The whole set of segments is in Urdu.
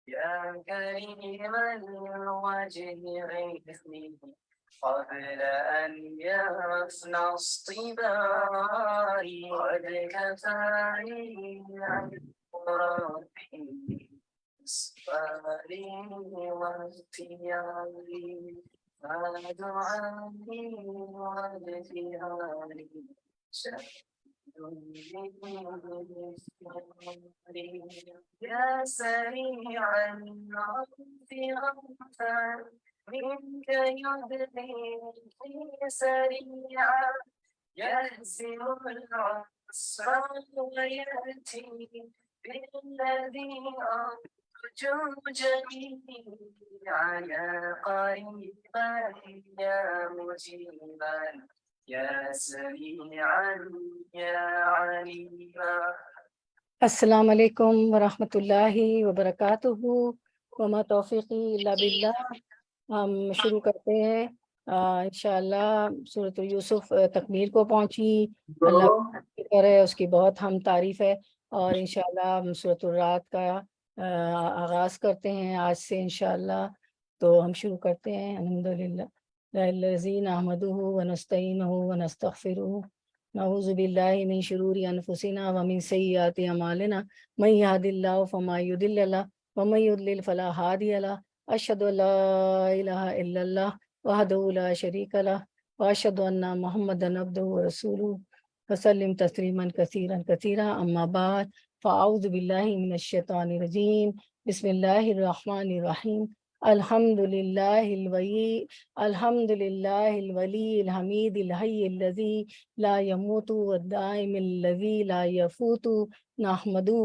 يا كريم الوجه غثني قبل أن يفنى اصطباري قد كفاني عن ربي إصراري واختياري فدعائي واجتهادي يا سريع المغفرة منك يدري سريعا يهزم العسر ويأتي بالذي أرجو جميعا يا قريبا يا مجيبا يا سميعا يا عليما. السلام علیکم ورحمۃ اللہ وبرکاتہ، وما توفیقی الا باللہ۔ ہم شروع کرتے ہیں انشاءاللہ۔ سورۃ یوسف تکمیل کو پہنچی، اللہ کا شکر ہے، اس کی بہت ہم تعریف ہے، اور انشاءاللہ ہم سورۃ الرعد کا آغاز کرتے ہیں آج سے انشاءاللہ۔ تو ہم شروع کرتے ہیں۔ الحمدللہ الذی نحمدہ ونستعینہ ونستغفرہ، نعوذ باللہ من شرور انفسنا ومن سیئات اعمالنا، من یہد اللہ فما یضل له ومن یضلل فلا ہادی له، اشہد ان لا الہ الا اللہ وحدہ لا شریک له واشہد ان محمدا عبدہ ورسولہ وسلم تسلیما کثیرا کثیرا، اما بعد فاعوذ باللہ من الشیطان الرجیم، بسم اللہ الرحمن الرحیم۔ الحمد للہ الولی الحمید الحی الذی لا يموت والدائم الذي لا يفوت، نحمده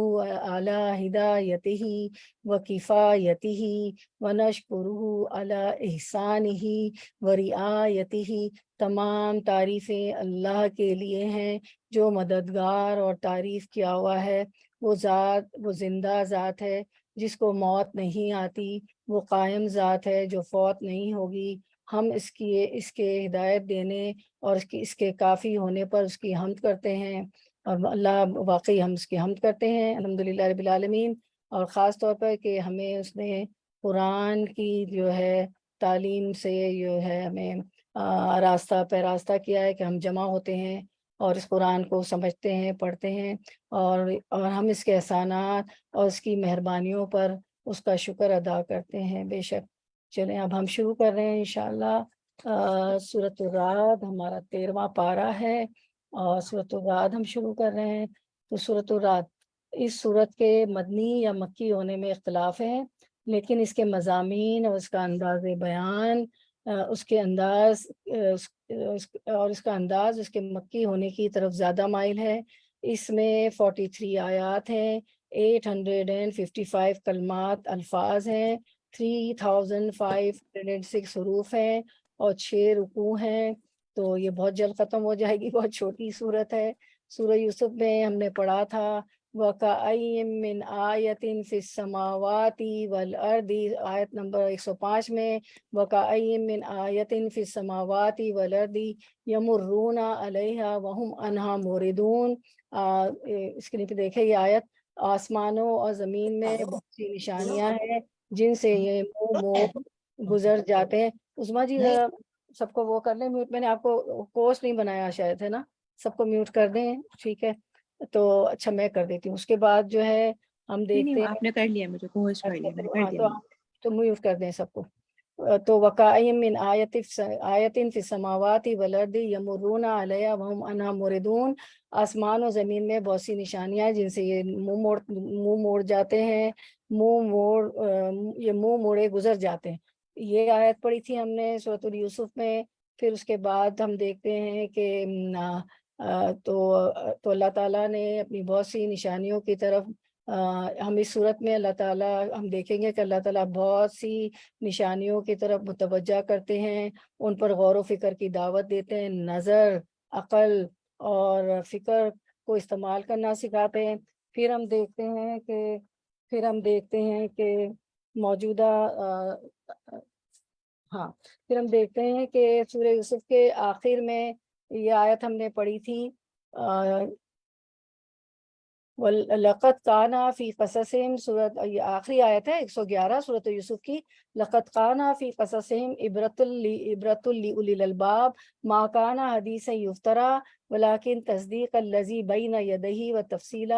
على هدايته وكفايته ونشكره على إحسانه ورعايته۔ تمام تعریفیں اللہ کے لیے ہیں جو مددگار اور تعریف کیا ہوا ہے۔ وہ ذات، وہ زندہ ذات ہے جس کو موت نہیں آتی، وہ قائم ذات ہے جو فوت نہیں ہوگی۔ ہم اس کے ہدایت دینے اور اس کے کافی ہونے پر اس کی حمد کرتے ہیں، اور اللہ واقعی ہم اس کی حمد کرتے ہیں الحمدللہ رب العالمین۔ اور خاص طور پر کہ ہمیں اس نے قرآن کی جو ہے تعلیم سے جو ہے ہمیں راستہ پیراستہ کیا ہے کہ ہم جمع ہوتے ہیں اور اس قرآن کو سمجھتے ہیں، پڑھتے ہیں، اور ہم اس کے احسانات اور اس کی مہربانیوں پر اس کا شکر ادا کرتے ہیں بے شک۔ چلیں اب ہم شروع کر رہے ہیں انشاءاللہ۔ سورۃ الرعد ہمارا 13واں پارہ ہے، اور سورۃ الرعد ہم شروع کر رہے ہیں۔ تو سورۃ الرعد، اس سورت کے مدنی یا مکی ہونے میں اختلاف ہے، لیکن اس کے مضامین اور اس کا انداز بیان، اس کے انداز اور اس کا انداز اس کے مکی ہونے کی طرف زیادہ مائل ہے۔ اس میں 43 آیات ہیں، 855 کلمات الفاظ ہیں، 3506 حروف ہیں، اور 6 رکوع ہیں۔ تو یہ بہت جلد ختم ہو جائے گی، بہت چھوٹی صورت ہے۔ سورہ یوسف میں ہم نے پڑھا تھا وَكَأَيٍّ مِّنْ آیَةٍ فِي السَّمَاوَاتِ وَالْأَرْضِ، آیت نمبر 105 میں وَكَأَيٍّ مِّنْ آیَةٍ فِي السَّمَاوَاتِ وَالْأَرْضِ يَمُرُّونَ عَلَيْهَا وَهُمْ عَنْهَا مُعْرِضُونَ۔ اسکرین پہ دیکھیں یہ آیت، آسمانوں اور زمین میں بہت سی نشانیاں ہیں جن سے یہ منہ موڑ گزر جاتے ہیں۔ عظمیٰ جی ذرا سب کو وہ کر لیں میوٹ، میں نے آپ کو کوس نہیں بنایا شاید، ہے نا؟ سب کو میوٹ کر دیں، ٹھیک ہے؟ تو اچھا میں کر دیتی ہوں۔ اس کے بعد جو ہے ہم دیکھتے ہیں، آپ نے کر لیا، مجھے کوسٹ کر لیا، میں نے کر دیا۔ تو میوٹ کر دیں سب کو۔ تو وَكَأَيٍّ مِّنْ آیَةٍ فِي السَّمَاوَاتِ وَالْأَرْضِ يَمُرُّونَ عَلَيْهَا وَهُمْ عَنْهَا مُعْرِضُونَ۔ آسمان و زمین میں بہت سی نشانیاں ہیں جن سے یہ منہ موڑ جاتے ہیں، یہ منہ موڑے گزر جاتے ہیں۔ یہ آیت پڑھی تھی ہم نے سورۃ یوسف میں۔ پھر اس کے بعد ہم دیکھتے ہیں کہ تو اللہ تعالیٰ نے اپنی بہت سی نشانیوں کی طرف، ہم اس صورت میں اللہ تعالیٰ ہم دیکھیں گے کہ اللہ تعالیٰ بہت سی نشانیوں کی طرف متوجہ کرتے ہیں، ان پر غور و فکر کی دعوت دیتے ہیں، نظر، عقل اور فکر کو استعمال کرنا سکھاتے ہیں۔ پھر ہم دیکھتے ہیں کہ موجودہ ہاں پھر ہم دیکھتے ہیں کہ سورہ یوسف کے آخر میں یہ آیت ہم نے پڑھی تھی، لقد کانا فی قصصہم، سورت یہ آخری آیت ہے 111 سورۃ یوسف کی، لقد کانا فی قصصہم عبرۃ لأولی الالباب ما کانا حدیثا یفترا ولکن تصدیق الذی بین یدیہ وتفصیل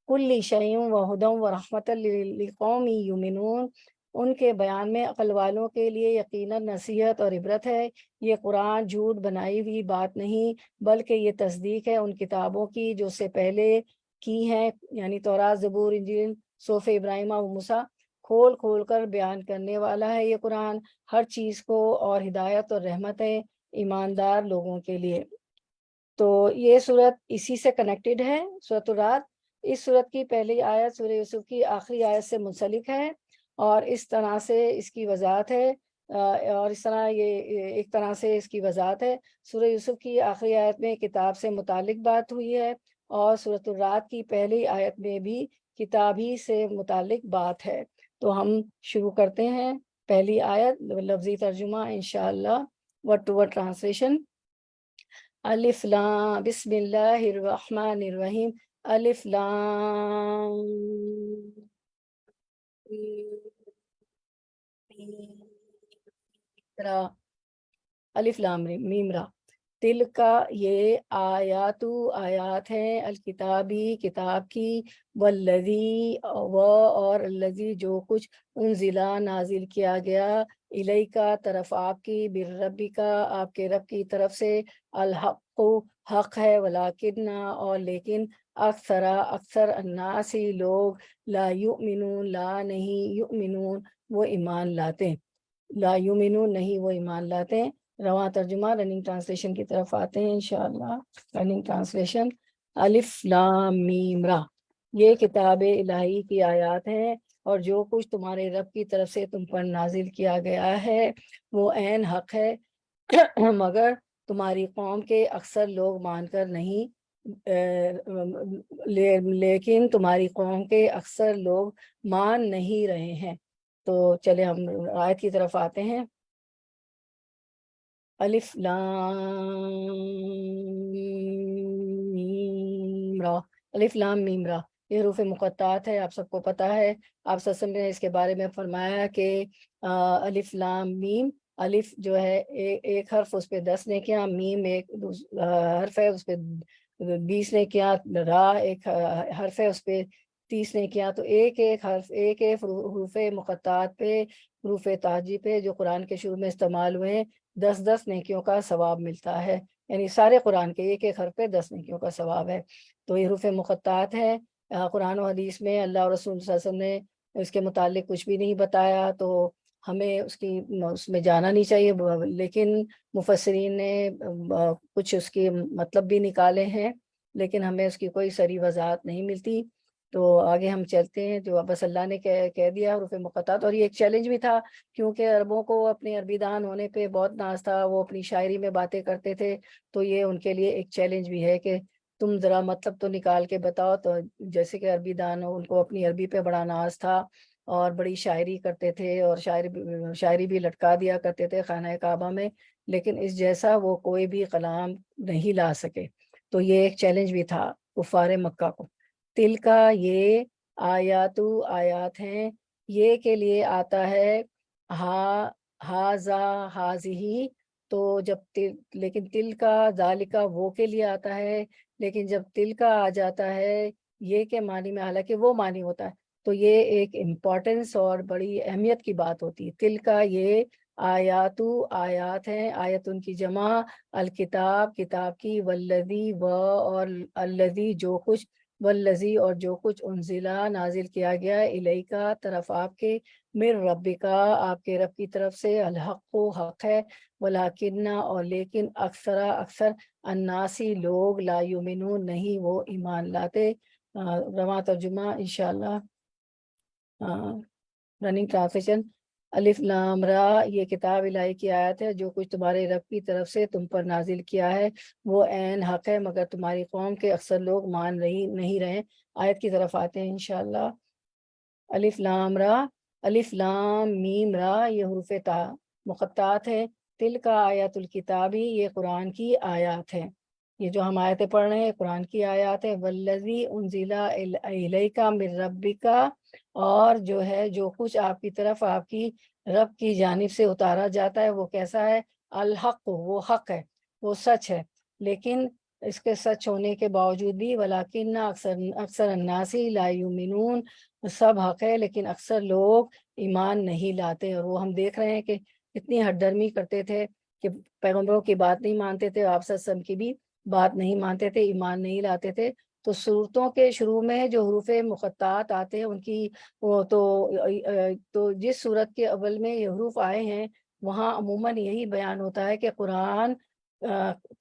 کل شیء وہدی ورحمۃ لقوم یؤمنون۔ ان کے بیان میں عقل والوں کے لیے یقیناً نصیحت اور عبرت ہے۔ یہ قرآن جھوٹ بنائی ہوئی بات نہیں بلکہ یہ تصدیق ہے ان کتابوں کی جو سے پہلے کی ہیں، یعنی تورات، زبور، انجیل، صحف ابراہیم و موسیٰ۔ کھول کھول کر بیان کرنے والا ہے یہ قرآن ہر چیز کو، اور ہدایت اور رحمت ہے ایماندار لوگوں کے لیے۔ تو یہ صورت اسی سے کنیکٹڈ ہے، سورۃ الرعد۔ اس صورت کی پہلی آیت سورہ یوسف کی آخری آیت سے منسلک ہے، اور اس طرح سے اس کی وضاحت ہے، اور اس طرح یہ ایک طرح سے اس کی وضاحت ہے۔ سورہ یوسف کی آخری آیت میں کتاب سے متعلق بات ہوئی ہے، اور سورۃ الرعد کی پہلی آیت میں بھی کتاب ہی سے متعلق بات ہے۔ تو ہم شروع کرتے ہیں پہلی آیت، لفظی ترجمہ انشاءاللہ، ورڈ ٹو ورڈ ٹرانسلیشن۔ الف لام، بسم اللہ الرحمن الرحیم، الف لام را، الف لام میم را، تل کا یہ آیات ہیں، الکتابی کتاب کی، والذی اور الذی جو کچھ انزلہ نازل کیا گیا، الیکا طرف آپ کی، بربکا آپ کے رب کی طرف سے، الحق حق ہے، ولیکن اور لیکن، اکثر الناسی لوگ، لا یؤمنون لا نہیں، یؤمنون وہ ایمان لاتے، لا یؤمنون نہیں وہ ایمان لاتے۔ رواں ترجمہ رننگ ٹرانسلیشن کی طرف آتے ہیں انشاءاللہ۔ رننگ ٹرانسلیشن، الف لام میم را، یہ کتاب الہی کی آیات ہیں، اور جو کچھ تمہارے رب کی طرف سے تم پر نازل کیا گیا ہے وہ عین حق ہے، مگر تمہاری قوم کے اکثر لوگ مان کر نہیں، لیکن تمہاری قوم کے اکثر لوگ مان نہیں رہے ہیں۔ تو چلے ہم آیت کی طرف آتے ہیں۔ الف لام میم را، الف لام میم را، یہ حروف مقطعات ہے، آپ سب کو پتہ ہے۔ آپ صلی اللہ علیہ وسلم نے اس کے بارے میں فرمایا کہ الف لام میم، الف جو ہے ایک حرف، اس پہ 10 نیکیاں، میم ایک حرف ہے اس پہ 20 نیکیاں، را ایک حرف ہے اس پہ 30 نیکیاں۔ تو ایک ایک حرف، ایک ایک حروف مقطعات پہ، حروف تہجی پہ جو قرآن کے شروع میں استعمال ہوئے ہیں، 10 نیکیوں کا ثواب ملتا ہے، یعنی سارے قرآن کے ایک ایک حرف پہ 10 نیکیوں کا ثواب ہے۔ تو یہ حروف مقطعات ہے۔ قرآن و حدیث میں اللہ اور رسول صلی اللہ علیہ وسلم نے اس کے متعلق کچھ بھی نہیں بتایا، تو ہمیں اس میں جانا نہیں چاہیے، لیکن مفسرین نے کچھ اس کے مطلب بھی نکالے ہیں، لیکن ہمیں اس کی کوئی صریح وضاحت نہیں ملتی۔ تو آگے ہم چلتے ہیں، جو بس اللہ نے کہہ دیا حروف مقطعات، اور یہ ایک چیلنج بھی تھا، کیونکہ عربوں کو اپنے عربی دان ہونے پہ بہت ناز تھا، وہ اپنی شاعری میں باتیں کرتے تھے، تو یہ ان کے لیے ایک چیلنج بھی ہے کہ تم ذرا مطلب تو نکال کے بتاؤ۔ تو جیسے کہ عربی دان ہو، ان کو اپنی عربی پہ بڑا ناز تھا، اور بڑی شاعری کرتے تھے، اور شاعری بھی لٹکا دیا کرتے تھے خانہ کعبہ میں، لیکن اس جیسا وہ کوئی بھی کلام نہیں لا سکے۔ تو یہ ایک چیلنج بھی تھا کفار مکہ کو۔ تل کا یہ آیات ہیں، یہ کے لیے آتا ہے ہاذی، تو جب لیکن تل کا، ذالکا وہ کے لیے آتا ہے، لیکن جب تل کا آ جاتا ہے یہ کے معنی میں، حالانکہ وہ معنی ہوتا ہے، تو یہ ایک امپورٹنس اور بڑی اہمیت کی بات ہوتی ہے۔ تل کا یہ آیات ہیں، آیت ان کی جمع، الکتاب کتاب کی، والذی اور الذی جو کچھ، والذی اور جو کچھ انزلہ نازل کیا گیا، الیکا طرف آپ کے، من ربکا آپ کے رب کی طرف سے، الحق حق ہے، ولیکن اور لیکن، اکثر الناسی لوگ، لا یؤمنون نہیں وہ ایمان لاتے۔ رواں ترجمہ انشاءاللہ، رننگ ٹرانسلیشن، الف لام را، یہ کتاب الہی کی آیت ہے، جو کچھ تمہارے رب کی طرف سے تم پر نازل کیا ہے وہ عین حق ہے، مگر تمہاری قوم کے اکثر لوگ مان نہیں رہے۔ آیت کی طرف آتے ہیں انشاءاللہ۔ الف لام را، الف لام میم را، یہ حروف مقطعات ہے. تل کا آیات الکتابی، یہ قرآن کی آیات ہیں. یہ جو ہم آیتیں پڑھ رہے ہیں قرآن کی آیات ہیں. والذی انزل الیک من ربک، اور جو ہے جو کچھ آپ کی طرف آپ کی رب کی جانب سے اتارا جاتا ہے وہ کیسا ہے؟ الحق، وہ حق ہے، وہ سچ ہے. لیکن اس کے سچ ہونے کے باوجود بھی ولیکن اکثر الناس لا یؤمنون، سب حق ہے لیکن اکثر لوگ ایمان نہیں لاتے. اور وہ ہم دیکھ رہے ہیں کہ اتنی ہٹ درمی کرتے تھے کہ پیغمبروں کی بات نہیں مانتے تھے، آپ صلی اللہ علیہ وسلم کی بھی بات نہیں مانتے تھے، ایمان نہیں لاتے تھے. تو صورتوں کے شروع میں جو حروف مقطعات آتے ہیں ان کی وہ تو جس صورت کے اول میں یہ حروف آئے ہیں وہاں عموماً یہی بیان ہوتا ہے کہ قرآن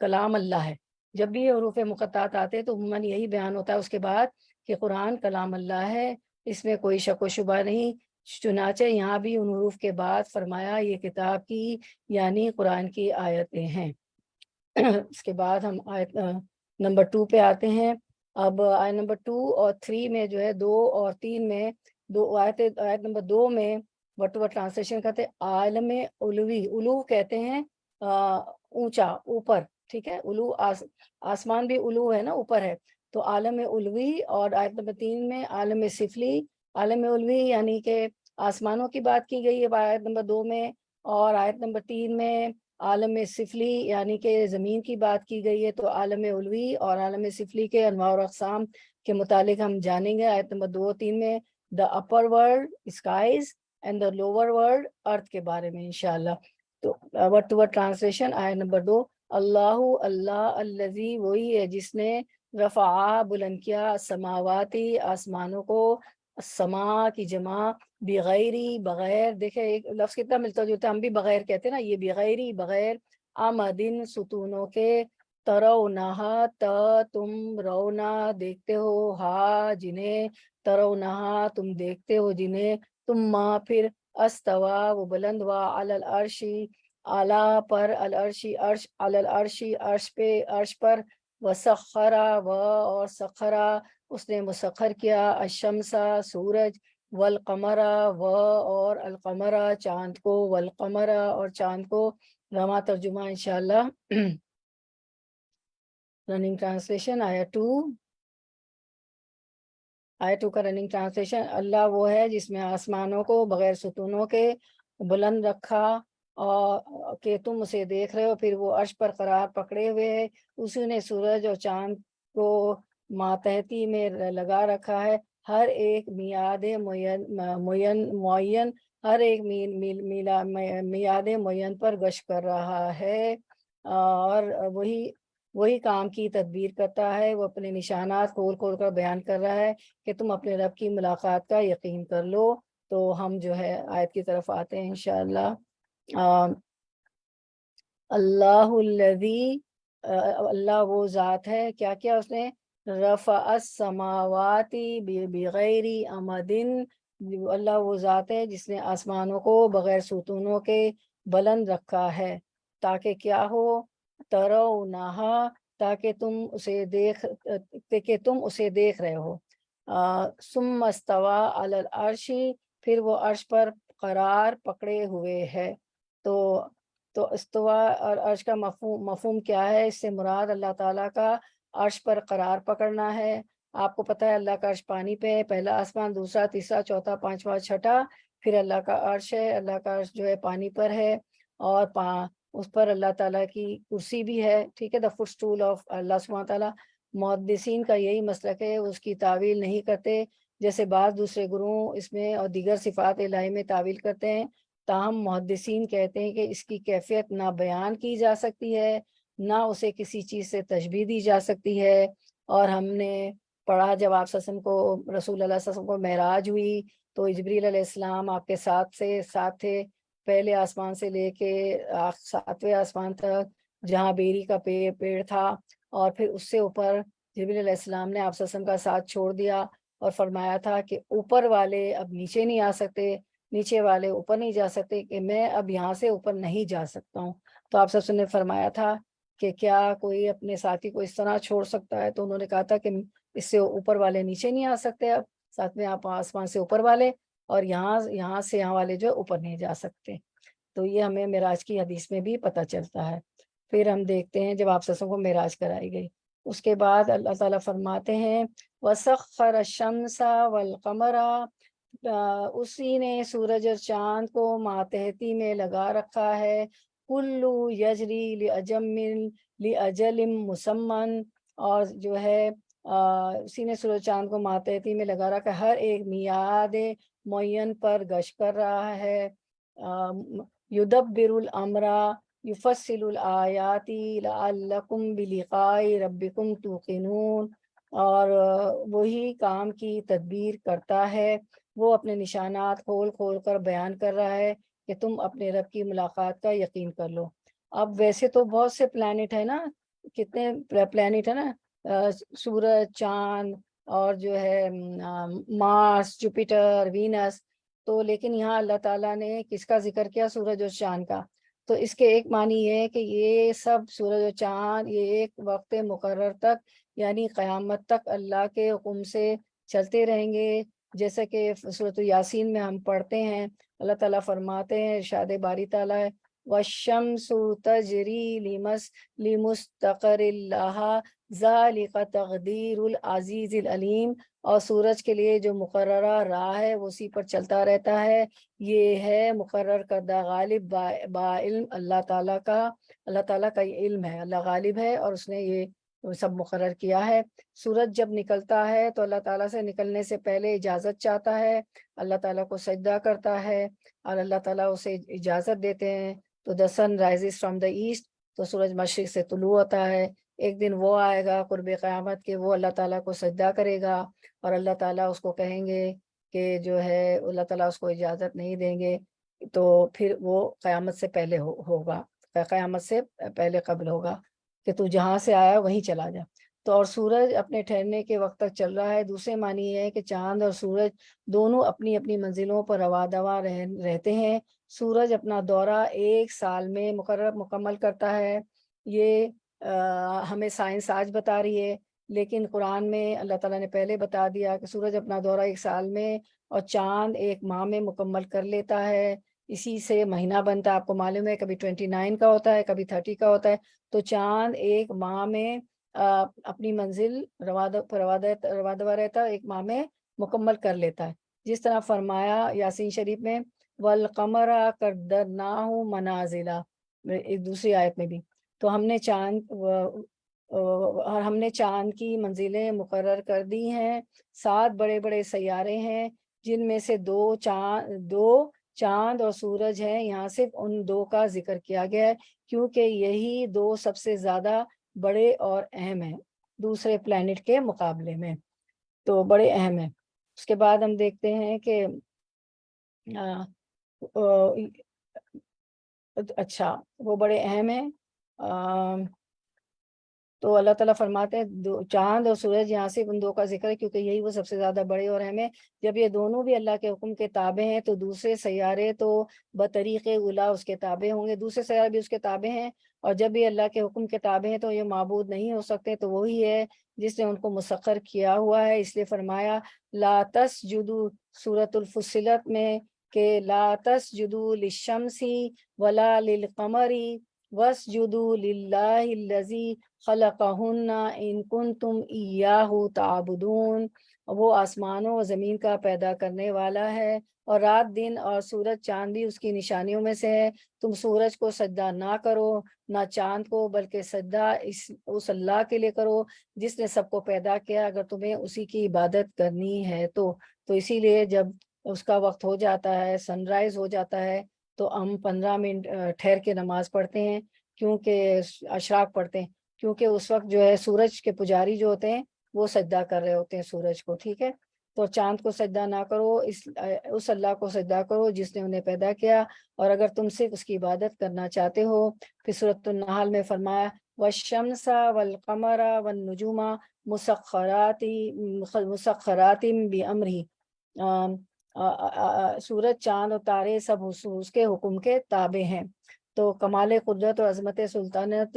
کلام اللہ ہے. جب بھی یہ حروف مقطعات آتے ہیں تو عموماً یہی بیان ہوتا ہے اس کے بعد کہ قرآن کلام اللہ ہے، اس میں کوئی شک و شبہ نہیں. چنانچہ یہاں بھی ان حروف کے بعد فرمایا یہ کتاب کی یعنی قرآن کی آیتیں ہیں. اس کے بعد ہم آیت نمبر 2 پہ آتے ہیں. اب آیت نمبر 2 اور 3 میں جو ہے 2 اور 3 میں آیت نمبر 2 میں وٹ ٹرانسلیشن کرتے ہیں عالم علوی. علو کہتے ہیں اونچا، اوپر، ٹھیک ہے. علو آسمان بھی علو ہے نا، اوپر ہے. تو عالم علوی. اور آیت نمبر 3 میں عالم سفلی. عالم علوی یعنی کہ آسمانوں کی بات کی گئی ہے آیت نمبر 2 میں، اور آیت نمبر 3 میں عالم سفلی یعنی کہ زمین کی بات کی گئی ہے. تو عالم علوی اور عالم سفلی کے انواع اور اقسام کے متعلق ہم جانیں گے آیت نمبر 2 اور 3 میں. The upper world skies and the lower world earth کے بارے میں انشاءاللہ. تو ورڈ ٹو ورڈ ٹرانسلیشن آیت نمبر 2. اللہ، اللہ الذی، وہی ہے جس نے رفع بلند کیا سماواتی آسمانوں کو، سما کی جمع بغیری بغیر. دیکھیں ایک لفظ کتنا ملتا جلتا ہے، ہم بھی بغیر کہتے ہیں نا، یہ بغیری بغیر، آمدن ستونوں کے، ترونہا تم رونا دیکھتے ہو، ہا جنہیں، ترونہا تم دیکھتے ہو جنہیں، تم ماں پھر، استوا وہ بلند ہوا، علی العرشی اعلیٰ پر، العرشی عرش، علی العرشی عرش پہ، عرش پر، وسخرا و اور سخرا اس نے مسخر کیا، الشمسا سورج، والقمرا و اور القمرا چاند کو، والقمرا اور چاند کو. رواں ترجمہ انشاءاللہ. رننگ ٹرانسلیشن آیت 2. آیت 2 کا رننگ ٹرانسلیشن. اللہ وہ ہے جس میں آسمانوں کو بغیر ستونوں کے بلند رکھا اور کہ تم اسے دیکھ رہے ہو، پھر وہ عرش پر قرار پکڑے ہوئے ہے. اسی نے سورج اور چاند کو ماتحتی میں لگا رکھا ہے، ہر ایک میعاد معین، ہر ایک میعاد معین پر گشت کر رہا ہے. اور وہی کام کی تدبیر کرتا ہے، وہ اپنے نشانات کھول کھول کر بیان کر رہا ہے کہ تم اپنے رب کی ملاقات کا یقین کر لو. تو ہم جو ہے آیت کی طرف آتے ہیں انشاءاللہ. اللہ الذی، اللہ وہ ذات ہے، کیا کیا اس نے، رفع السماوات بغیر امد، اللہ وہ ذات ہے جس نے آسمانوں کو بغیر ستونوں کے بلند رکھا ہے، تاکہ کیا ہو، ترونہا تاکہ تم اسے دیکھ رہے ہو. ثم استوى علی العرش، پھر وہ عرش پر قرار پکڑے ہوئے ہے. تو استوا اور عرش کا مفہوم کیا ہے؟ اس سے مراد اللہ تعالیٰ کا عرش پر قرار پکڑنا ہے. آپ کو پتہ ہے اللہ کا عرش پانی پہ ہے، پہلا آسمان، دوسرا، تیسرا، چوتھا، پانچواں، چھٹا، پھر اللہ کا عرش ہے. اللہ کا عرش جو ہے پانی پر ہے، اور اس پر اللہ تعالیٰ کی کرسی بھی ہے، ٹھیک ہے، دا فٹ اسٹول آف اللہ سبحانہ تعالیٰ. محدثین کا یہی مسلک ہے، اس کی تعویل نہیں کرتے جیسے بعض دوسرے گروہ اس میں اور دیگر صفات الہی میں تعویل کرتے ہیں. تاہم محدثین کہتے ہیں کہ اس کی کیفیت نہ بیان کی جا سکتی ہے، نہ اسے کسی چیز سے تشبیہ دی جا سکتی ہے. اور ہم نے پڑھا جب آپ رسول اللہ صلی اللہ علیہ وسلم کو معراج ہوئی تو جبریل علیہ السلام آپ کے ساتھ تھے، پہلے آسمان سے لے کے 7ویں آسمان تک جہاں بیری کا پیڑ تھا، اور پھر اس سے اوپر جبریل علیہ السلام نے آپ صلی اللہ علیہ وسلم کا ساتھ چھوڑ دیا اور فرمایا تھا کہ اوپر والے اب نیچے نہیں آ سکتے، نیچے والے اوپر نہیں جا سکتے، کہ میں اب یہاں سے اوپر نہیں جا سکتا ہوں. تو آپ صلی اللہ علیہ وسلم نے فرمایا تھا کہ کیا کوئی اپنے ساتھی کو اس طرح چھوڑ سکتا ہے؟ تو انہوں نے کہا تھا کہ اس سے اوپر والے نیچے نہیں آ سکتے، اب ساتھ میں آپ آسمان سے اوپر والے، اور یہاں سے یہاں والے جو اوپر نہیں جا سکتے. تو یہ ہمیں معراج کی حدیث میں بھی پتہ چلتا ہے۔ پھر ہم دیکھتے ہیں جب آپ کو معراج کرائی گئی، اس کے بعد اللہ تعالیٰ فرماتے ہیں وَسَخَّرَ الشَّمْسَ وَالْقَمَرَ، اسی نے سورج اور چاند کو ماتحتی میں لگا رکھا ہے، کلو یجری لأجل مسمن، اور جو ہے اسی نے سورج چاند کو ماتحتی میں لگا رکھا ہے، ہر ایک میعاد معین پر گشت کر رہا ہے۔ یدبر الامر یفصل الآیات لعلکم بلقاء ربکم توقنون، اور وہی کام کی تدبیر کرتا ہے، وہ اپنے نشانات کھول کھول کر بیان کر رہا ہے کہ تم اپنے رب کی ملاقات کا یقین کر لو۔ اب ویسے تو بہت سے پلانٹ ہے نا، کتنے پلانٹ ہے نا، سورج، چاند، اور جو ہے مارس، جوپیٹر، وینس، تو لیکن یہاں اللہ تعالیٰ نے کس کا ذکر کیا؟ سورج اور چاند کا۔ تو اس کے ایک معنی یہ ہے کہ یہ سب سورج اور چاند یہ ایک وقت مقرر تک، یعنی قیامت تک اللہ کے حکم سے چلتے رہیں گے، جیسا کہ سورۃ یاسین میں ہم پڑھتے ہیں، اللہ تعالیٰ فرماتے ہیں، ارشاد باری تعالیٰ ہے وَالشَّمْسُ تَجْرِي لِمُسْتَقَرٍ لَهَا ذَلِكَ تَقْدِيرُ الْعَزِيزِ الْعَلِيمِ، اور سورج کے لیے جو مقررہ راہ ہے وہ اسی پر چلتا رہتا ہے، یہ ہے مقرر کردہ غالب با علم اللہ تعالیٰ کا، اللہ تعالیٰ کا یہ علم ہے، اللہ غالب ہے اور اس نے یہ سب مقرر کیا ہے۔ سورج جب نکلتا ہے تو اللہ تعالیٰ سے نکلنے سے پہلے اجازت چاہتا ہے، اللہ تعالیٰ کو سجدہ کرتا ہے، اور اللہ تعالیٰ اسے اجازت دیتے ہیں تو the sun rises from the east، تو سورج مشرق سے طلوع ہوتا ہے۔ ایک دن وہ آئے گا قرب قیامت کے، وہ اللہ تعالیٰ کو سجدہ کرے گا، اور اللہ تعالیٰ اس کو کہیں گے کہ جو ہے اللہ تعالیٰ اس کو اجازت نہیں دیں گے، تو پھر وہ قیامت سے پہلے ہوگا، قیامت سے پہلے قبل ہوگا کہ تو جہاں سے آیا وہیں چلا جا۔ تو اور سورج اپنے ٹھہرنے کے وقت تک چل رہا ہے۔ دوسرے معنی یہ ہے کہ چاند اور سورج دونوں اپنی اپنی منزلوں پر رواں دواں رہتے ہیں۔ سورج اپنا دورہ ایک سال میں مکمل کرتا ہے، یہ ہمیں سائنس آج بتا رہی ہے، لیکن قرآن میں اللہ تعالیٰ نے پہلے بتا دیا کہ سورج اپنا دورہ ایک سال میں اور چاند ایک ماہ میں مکمل کر لیتا ہے۔ اسی سے مہینہ بنتا ہے، آپ کو معلوم ہے کبھی 29 کا ہوتا ہے، کبھی 30 کا ہوتا ہے، تو چاند ایک ماہ میں اپنی منزل رواں دواں رہتا ہے، ایک ماہ میں مکمل کر لیتا ہے۔ جس طرح فرمایا یاسین شریف میں والقمر قدرناہ منازلہ، ایک دوسری آیت میں بھی، تو ہم نے چاند کی منزلیں مقرر کر دی ہیں۔ 7 بڑے بڑے سیارے ہیں، جن میں سے دو چاند اور سورج ہیں، یہاں صرف ان 2 کا ذکر کیا گیا ہے کیونکہ یہی 2 سب سے زیادہ بڑے اور اہم ہیں دوسرے پلانٹ کے مقابلے میں، تو بڑے اہم ہیں۔ اس کے بعد ہم دیکھتے ہیں کہ اچھا وہ بڑے اہم ہیں، تو اللہ تعالیٰ فرماتے ہیں چاند اور سورج یہاں سے ان 2 کا ذکر ہے کیونکہ یہی وہ سب سے زیادہ بڑے اور اہم ہیں۔ جب یہ دونوں بھی اللہ کے حکم کے تابع ہیں تو دوسرے سیارے تو بطریق اولا اس کے تابع ہوں گے، دوسرے سیارے بھی اس کے تابع ہیں، اور جب یہ اللہ کے حکم کے تابع ہیں تو یہ معبود نہیں ہو سکتے، تو وہی ہے جس نے ان کو مسخر کیا ہوا ہے۔ اس لیے فرمایا لا تسجدوا، سورۃ الفصلت میں، کہ لا تسجدوا للشمس ولا للقمر واسجدوا للہ الذی خلقہن ان کنتم ایاہ تعبدون، وہ آسمانوں اور زمین کا پیدا کرنے والا ہے، اور رات دن اور سورج چاند بھی اس کی نشانیوں میں سے ہے۔ تم سورج کو سجدہ نہ کرو نہ چاند کو، بلکہ سجدہ اس اللہ کے لیے کرو جس نے سب کو پیدا کیا، اگر تمہیں اسی کی عبادت کرنی ہے تو اسی لیے جب اس کا وقت ہو جاتا ہے، سن رائز ہو جاتا ہے، تو ہم 15 منٹ ٹھہر کے نماز پڑھتے ہیں، کیونکہ اشراق پڑھتے ہیں، کیونکہ اس وقت جو ہے سورج کے پجاری جو ہوتے ہیں وہ سجدہ کر رہے ہوتے ہیں سورج کو، ٹھیک ہے۔ تو چاند کو سجدہ نہ کرو، اس اللہ کو سجدہ کرو جس نے انہیں پیدا کیا، اور اگر تم صرف اس کی عبادت کرنا چاہتے ہو۔ پھر سورۃ النحل میں فرمایا والشمس والقمر والنجوم مسخرات بامرہ، سورج، چاند اور تارے سب اس کے حکم کے تابع ہیں۔ تو کمال قدرت اور عظمت سلطنت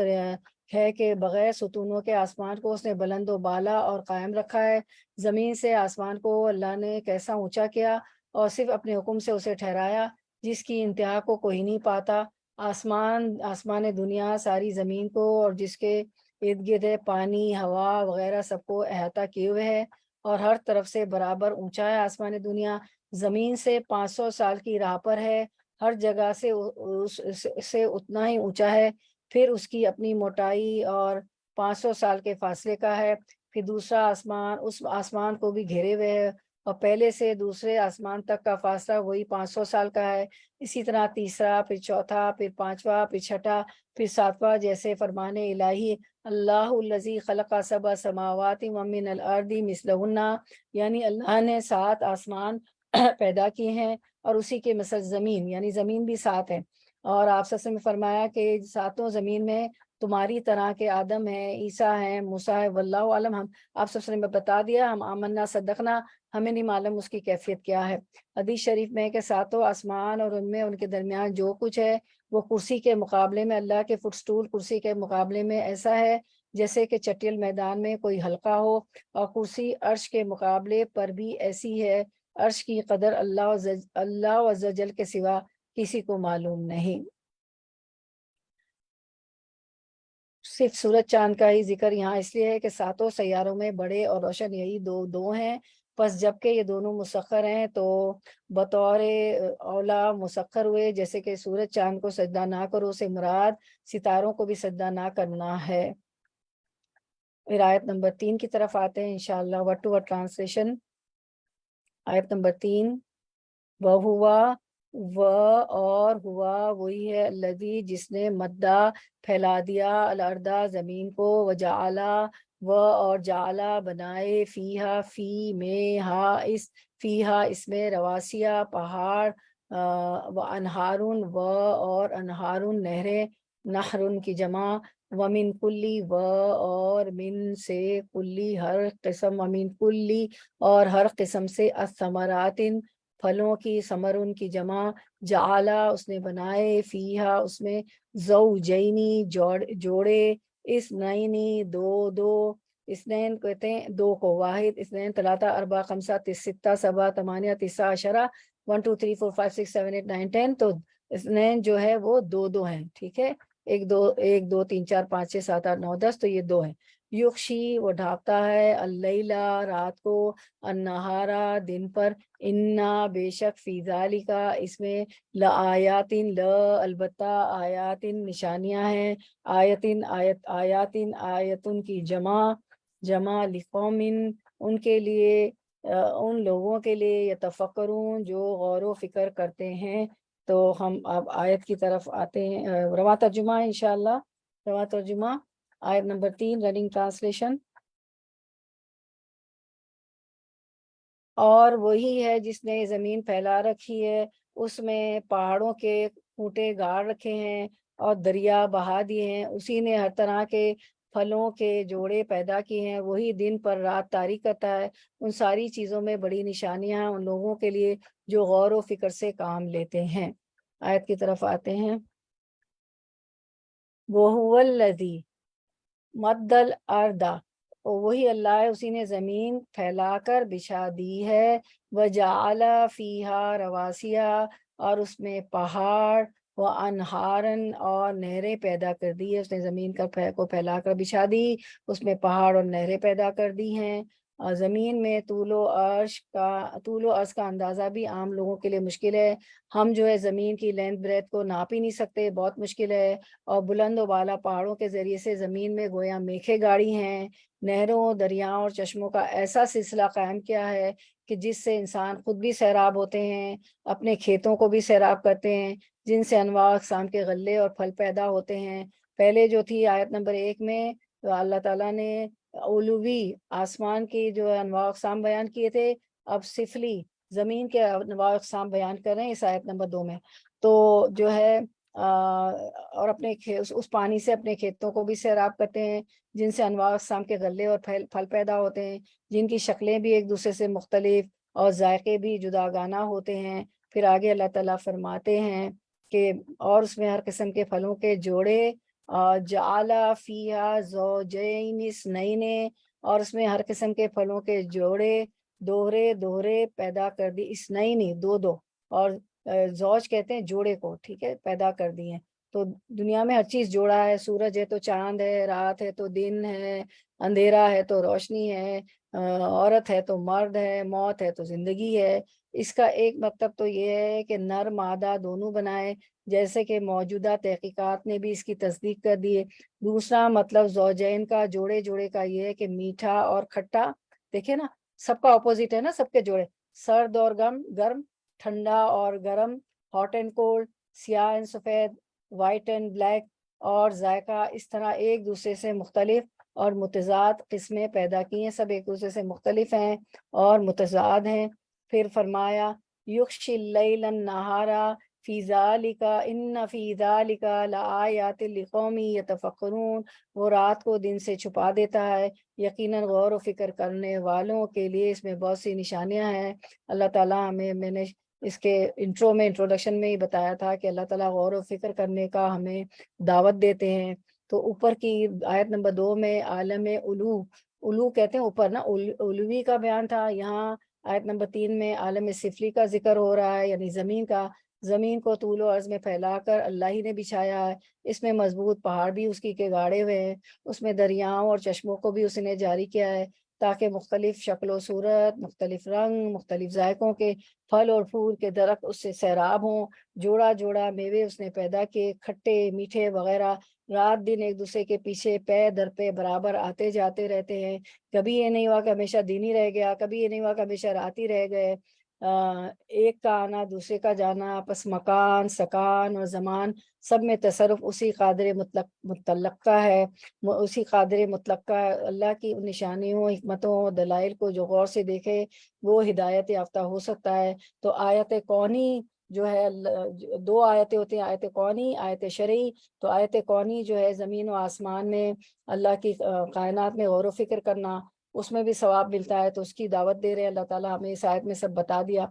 ہے کہ بغیر ستونوں کے آسمان کو اس نے بلند و بالا اور قائم رکھا ہے۔ زمین سے آسمان کو اللہ نے کیسا اونچا کیا اور صرف اپنے حکم سے اسے ٹھہرایا، جس کی انتہا کو کوئی نہیں پاتا، آسمان دنیا ساری زمین کو اور جس کے ارد گرد پانی ہوا وغیرہ سب کو احاطہ کیے ہوئے ہے، اور ہر طرف سے برابر اونچا ہے آسمان دنیا، زمین سے 500 سال کی راہ پر ہے، ہر جگہ سے اتنا ہی اونچا ہے، پھر اس کی اپنی موٹائی اور 500 سال کے فاصلے کا ہے، پھر دوسرا آسمان اس آسمان کو بھی گھیرے ہوئے ہے، اور پہلے سے دوسرے آسمان تک کا فاصلہ وہی 500 سال کا ہے، اسی طرح تیسرا، پھر چوتھا، پھر پانچواں، پھر چھٹا، پھر ساتواں، جیسے فرمان الہی اللہ الذی خلق سبع سماوات ومن الارض مثلہن، یعنی اللہ نے 7 آسمان پیدا کیے ہیں اور اسی کے مثل زمین، یعنی زمین بھی 7 ہے، اور آپ سب نے فرمایا کہ 7 زمین میں تمہاری طرح کے آدم ہیں، عیسیٰ ہیں، موسیٰ ہے، واللہ عالم، ہم آپ سب نے بتا دیا، ہم آمنا صدقنا، ہمیں نہیں معلوم اس کی کیفیت کیا ہے۔ حدیث شریف میں کہ 7 آسمان اور ان میں ان کے درمیان جو کچھ ہے وہ کرسی کے مقابلے میں، اللہ کے فٹ سٹول کرسی کے مقابلے میں ایسا ہے جیسے کہ چٹیل میدان میں کوئی حلقہ ہو، اور کرسی عرش کے مقابلے پر بھی ایسی ہے، عرش کی قدر اللہ عز و جل کے سوا کسی کو معلوم نہیں۔ صرف سورج چاند کا ہی ذکر یہاں اس لیے ہے کہ 7 سیاروں میں بڑے اور روشن یہی دو ہیں، پس جب کہ یہ دونوں مسخر ہیں تو بطور اولا مسخر ہوئے، جیسے کہ سورج چاند کو سجدہ نہ کرو سے مراد ستاروں کو بھی سجدہ نہ کرنا ہے۔ پھر آیت نمبر 3 کی طرف آتے ہیں انشاءاللہ، ورڈ ٹو ورڈ ٹرانسلیشن۔ آیت نمبر 3، اور ہوا وہی ہے الذی جس نے مدہ پھیلا دیا الارض زمین کو، وجعلا اور جعلا بنائے فیہا فی میں ہا اس میں رواسیا پہاڑ، و انہارن اور انہارن نہریں، نہرن کی جمع، ومن کلی اور من سے کلی ہر قسم، ومن کلی اور ہر قسم سے، الثمرات پھلوں کی، ثمرن کی جمع، جعلا اس نے بنائے، فیہا اس میں، زوجینی جوڑے، اثنینی دو، اثنین کہتے ہیں 2 کو، واحد، اثنین ثلاثہ، اربع، خمسہ، ستہ، سبع، ثمانیہ، تسعہ عشرہ، 1 2 3 4 5 6 7 8 9 10، تو اثنین جو ہے وہ 2 ہیں، ٹھیک ہے، 1 2 3 4 5 6 7 8 9 10، تو یہ 2 ہیں۔ یخشی وہ ڈھانپتا ہے، اللیلہ رات کو، النہارا دن پر، انا بے شک، فی ذالکا اس میں، لآیاتن البتہ، آیاتن نشانیاں ہیں، آیتن کی جمع لقومن ان کے لیے، ان لوگوں کے لیے، یتفکرون جو غور و فکر کرتے ہیں۔ تو ہم اب آیت کی طرف آتے ہیں، رواں ترجمہ انشاءاللہ، رواں ترجمہ آیت نمبر 3، رننگ ٹرانسلیشن۔ اور وہی ہے جس نے زمین پھیلا رکھی ہے، اس میں پہاڑوں کے کھوٹے گاڑ رکھے ہیں اور دریا بہا دیے ہیں، اسی نے ہر طرح کے پھلوں کے جوڑے پیدا کیے ہیں، وہی دن پر رات تاریک کرتا ہے، ان ساری چیزوں میں بڑی نشانیاں ہیں ان لوگوں کے لیے جو غور و فکر سے کام لیتے ہیں۔ آیت کی طرف آتے ہیں، وَهُوَ الَّذِي مَدَّ الْأَرْضَ، وہی اللہ ہے، اسی نے زمین پھیلا کر بچھا دی ہے، وَجَعَلَ فِيهَا رَوَاسِيَ اور اس میں پہاڑ، وَأَنْهَارًا اور نہریں پیدا کر دی ہے، اس نے زمین کو پھیلا کر بچھا دی، اس میں پہاڑ اور نہریں پیدا کر دی ہیں۔ اور زمین میں طول و عرض کا اندازہ بھی عام لوگوں کے لیے مشکل ہے، ہم جو ہے زمین کی لینتھ بریتھ کو ناپ ہی نہیں سکتے، بہت مشکل ہے، اور بلند و بالا پہاڑوں کے ذریعے سے زمین میں گویا میخیں گاڑی ہیں، نہروں، دریاؤں اور چشموں کا ایسا سلسلہ قائم کیا ہے کہ جس سے انسان خود بھی سیراب ہوتے ہیں، اپنے کھیتوں کو بھی سیراب کرتے ہیں، جن سے انواع اقسام کے غلے اور پھل پیدا ہوتے ہیں۔ پہلے جو تھی آیت نمبر 1 میں، تو اللہ تعالیٰ نے علوی آسمان کی جو انواع اقسام بیان کیے تھے، اب سفلی زمین کے انواع اقسام بیان کر رہے ہیں اس آیت نمبر 2 میں، تو جو ہے اور اپنے اس پانی سے اپنے کھیتوں کو بھی سیراب کرتے ہیں، جن سے انواع اقسام کے غلے اور پھل پیدا ہوتے ہیں، جن کی شکلیں بھی ایک دوسرے سے مختلف اور ذائقے بھی جداگانہ ہوتے ہیں۔ پھر آگے اللہ تعالیٰ فرماتے ہیں کہ اور اس میں ہر قسم کے پھلوں کے جوڑے، جعل فیہا زوجین اثنین، اور اس میں ہر قسم کے پھلوں کے جوڑے دوہرے پیدا کر دی، اثنین دو، اور زوج کہتے ہیں جوڑے کو، ٹھیک ہے، پیدا کر دیے. تو دنیا میں ہر چیز جوڑا ہے، سورج ہے تو چاند ہے، رات ہے تو دن ہے، اندھیرا ہے تو روشنی ہے، عورت ہے تو مرد ہے، موت ہے تو زندگی ہے. اس کا ایک مطلب تو یہ ہے کہ نر مادہ دونوں بنائے، جیسے کہ موجودہ تحقیقات نے بھی اس کی تصدیق کر دی ہے. دوسرا مطلب زوجین کا، جوڑے جوڑے کا یہ ہے کہ میٹھا اور کھٹا. دیکھیں نا، سب کا اپوزٹ ہے نا سب کے جوڑے، سرد اور گرم، ٹھنڈا اور گرم، ہاٹ اینڈ کولڈ، سیاہ اینڈ سفید، وائٹ اینڈ بلیک. اور ذائقہ اس طرح ایک دوسرے سے مختلف اور متضاد قسمیں پیدا کی ہیں، سب ایک دوسرے سے مختلف ہیں اور متضاد ہیں. پھر فرمایا یغشی اللیل النہار فی ذالک ان فی ذالک لآیات لقوم یتفکرون. وہ رات کو دن سے چھپا دیتا ہے، یقیناً غور و فکر کرنے والوں کے لیے اس میں بہت سی نشانیاں ہیں. اللہ تعالیٰ ہمیں، میں نے اس کے انٹروڈکشن میں ہی بتایا تھا کہ اللہ تعالیٰ غور و فکر کرنے کا ہمیں دعوت دیتے ہیں. تو اوپر کی آیت نمبر 2 میں عالم علو کہتے ہیں اوپر نا، علوی کا بیان تھا. یہاں آیت نمبر 3 میں عالم سفلی کا ذکر ہو رہا ہے، یعنی زمین کا. زمین کو طول و عرض میں پھیلا کر اللہ ہی نے بچھایا ہے. اس میں مضبوط پہاڑ بھی اس کی کے گاڑے ہوئے ہیں، اس میں دریاؤں اور چشموں کو بھی اس نے جاری کیا ہے تاکہ مختلف شکل و صورت، مختلف رنگ، مختلف ذائقوں کے پھل اور پھول کے درخت اس سے سیراب ہوں. جوڑا جوڑا میوے اس نے پیدا کیے، کھٹے میٹھے وغیرہ. رات دن ایک دوسرے کے پیچھے پے در پہ برابر آتے جاتے رہتے ہیں. کبھی یہ نہیں ہوا کہ ہمیشہ دن ہی رہ گیا، کبھی یہ نہیں ہوا کہ ہمیشہ رات ہی رہ گئے. ایک کا آنا دوسرے کا جانا، پس مکان، سکان اور زمان سب میں تصرف اسی قادر مطلق کا ہے. اسی قادر مطلق کا ہے. اللہ کی نشانیوں، حکمتوں، دلائل کو جو غور سے دیکھے وہ ہدایت یافتہ ہو سکتا ہے. تو آیت کونی جو ہے، 2 آیتیں ہوتی ہیں، آیت کونی، آیت شرعی. تو آیت کونی جو ہے زمین و آسمان میں اللہ کی کائنات میں غور و فکر کرنا، اس میں بھی ثواب ملتا ہے، تو اس کی دعوت دے رہے ہیں. اللہ تعالیٰ ہمیں اس آیت میں سب بتا دیا.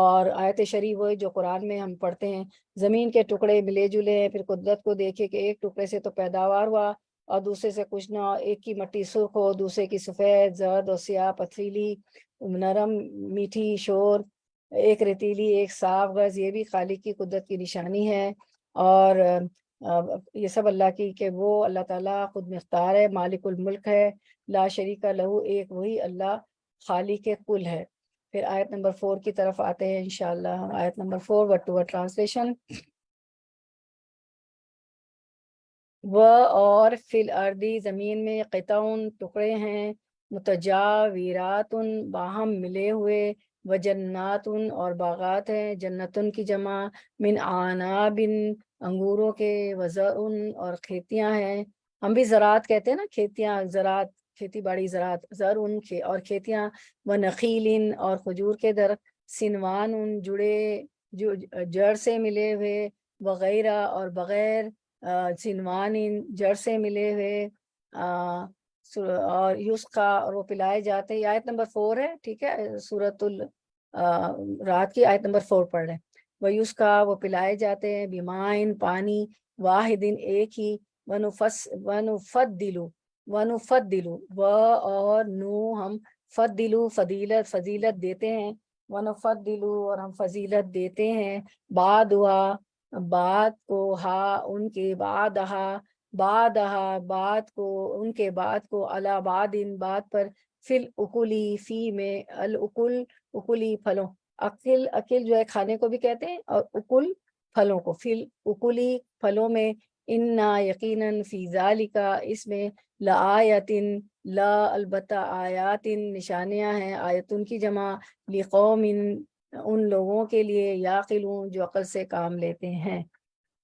اور آیت شرعی وہی جو قرآن میں ہم پڑھتے ہیں، زمین کے ٹکڑے ملے جلے ہیں، پھر قدرت کو دیکھے کہ ایک ٹکڑے سے تو پیداوار ہوا اور دوسرے سے کچھ نہ ہو. ایک کی مٹی سرخ ہو، دوسرے کی سفید، زرد اور سیاہ، پتھریلی، نرم، میٹھی، شور، ایک ریتیلی، ایک صاف. غرض یہ بھی خالق کی قدرت کی نشانی ہے. اور یہ سب اللہ کی، کہ وہ اللہ تعالیٰ خود مختار ہے، مالک الملک ہے، لا شریک لہو، ایک وہی اللہ خالق کل ہے. پھر آیت نمبر 4 کی طرف آتے ہیں انشاءاللہ. آیت number 4 word to word translation. وہ اور فی الارضی زمین میں قطعون ٹکڑے ہیں، متجاوراتن باہم ملے ہوئے، وجناتن اور باغات ہیں، جنتن کی جمع، من عنابن انگوروں کے، وزرعن اور کھیتیاں ہیں. ہم بھی زراعت کہتے ہیں نا، کھیتیاں، زراعت، کھیتی باڑی زراعت، زرعن اور کھیتیاں، ونخیلن اور کھجور کے درخت، سنوان جڑے جو جڑ سے ملے ہوئے، وغیرہ اور بغیر سنوان جڑ سے ملے ہوئے، اور یسقا اور وہ پلائے جاتے ہیں. آیت نمبر 4 ہے، ٹھیک ہے، سورۃ رات کی آیت نمبر 4 پڑھ رہے ہیں. وہ یسقا وہ پلائے جاتے ہیں، بیمائن پانی، واحدن ایک ہی، ونفضلو و اور نو ہم، فضلو فضیلت دیتے ہیں، ونفضلو اور ہم فضیلت دیتے ہیں، بعد کو، ہا ان کے بعد ان کے بعد کو، علی بعد ان بعد پر، فی الاکلی فی میں، الاکل اکلی پھلوں، عقل جو ہے کھانے کو بھی کہتے ہیں، اور اکل پھلوں کو، فی الاکلی پھلوں میں، انا یقیناً، فی ذالک اس میں، لآیاتن لا البتہ، آیاتن نشانیاں ہیں، آیتن کی جمع، لقوم ان لوگوں کے لیے، یعقلون جو عقل سے کام لیتے ہیں.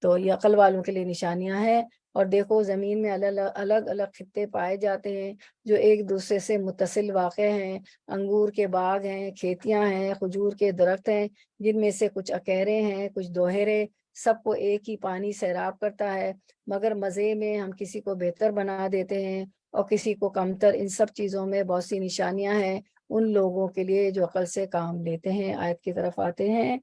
تو یہ عقل والوں کے لیے نشانیاں ہیں. اور دیکھو زمین میں الگ الگ خطے پائے جاتے ہیں جو ایک دوسرے سے متصل واقع ہیں. انگور کے باغ ہیں، کھیتیاں ہیں، کھجور کے درخت ہیں، جن میں سے کچھ اکیرے ہیں، کچھ دوہرے. سب کو ایک ہی پانی سیراب کرتا ہے، مگر مزے میں ہم کسی کو بہتر بنا دیتے ہیں اور کسی کو کمتر. ان سب چیزوں میں بہت سی نشانیاں ہیں ان لوگوں کے لیے جو عقل سے کام لیتے ہیں. آیت کی طرف آتے ہیں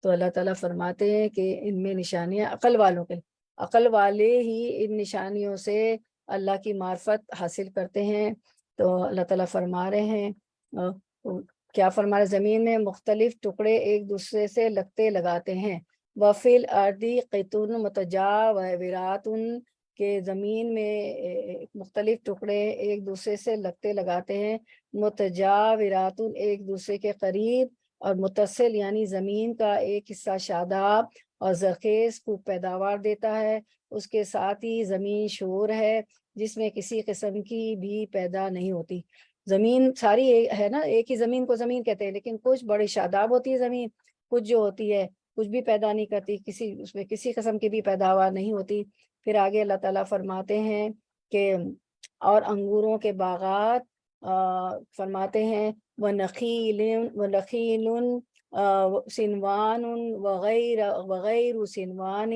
تو اللہ تعالیٰ فرماتے ہیں کہ ان میں نشانیاں عقل والوں کے، عقل والے ہی ان نشانیوں سے اللہ کی معرفت حاصل کرتے ہیں. تو اللہ تعالیٰ فرما رہے ہیں کیا فرمایا زمین میں مختلف ٹکڑے ایک دوسرے سے لگتے لگاتے ہیں. وفی الارض قطع متجاورات کے زمین میں مختلف ٹکڑے ایک دوسرے سے لگتے لگاتے ہیں. متجاورات ایک دوسرے کے قریب، اور متصل یعنی زمین کا ایک حصہ شاداب اور زرخیز خوب پیداوار دیتا ہے، اس کے ساتھ ہی زمین شور ہے جس میں کسی قسم کی بھی پیدا نہیں ہوتی. زمین ساری ہے نا، ایک ہی زمین کو زمین کہتے ہیں، لیکن کچھ بڑی شاداب ہوتی ہے زمین، کچھ جو ہوتی ہے کچھ بھی پیدا نہیں کرتی، اس میں کسی قسم کی بھی پیداوار نہیں ہوتی. پھر آگے اللہ تعالیٰ فرماتے ہیں کہ اور انگوروں کے باغات فرماتے ہیں وَنَخِيلٌ سنوان وغیر سنوان،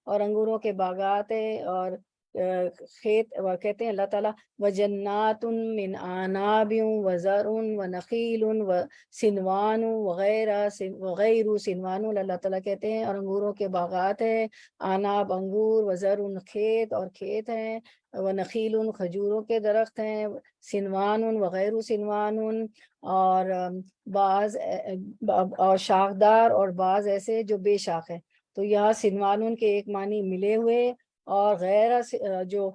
اور انگوروں کے باغات اور کھیت کہتے ہیں اللہ تعالیٰ وجنات من اعناب وزرع ونخیل وسنوان وغیر سنوان، اللہ تعالیٰ کہتے ہیں اور انگوروں کے باغات ہیں، اعناب انگور، وزرع کھیت اور کھیت ہیں، ونخیل کھجوروں کے درخت ہیں، سنوان وغیر سنوان، اور بعض اور شاخدار اور بعض ایسے جو بے شاخ ہیں. تو یہاں سنوان کے ایک معنی ملے ہوئے، اور جو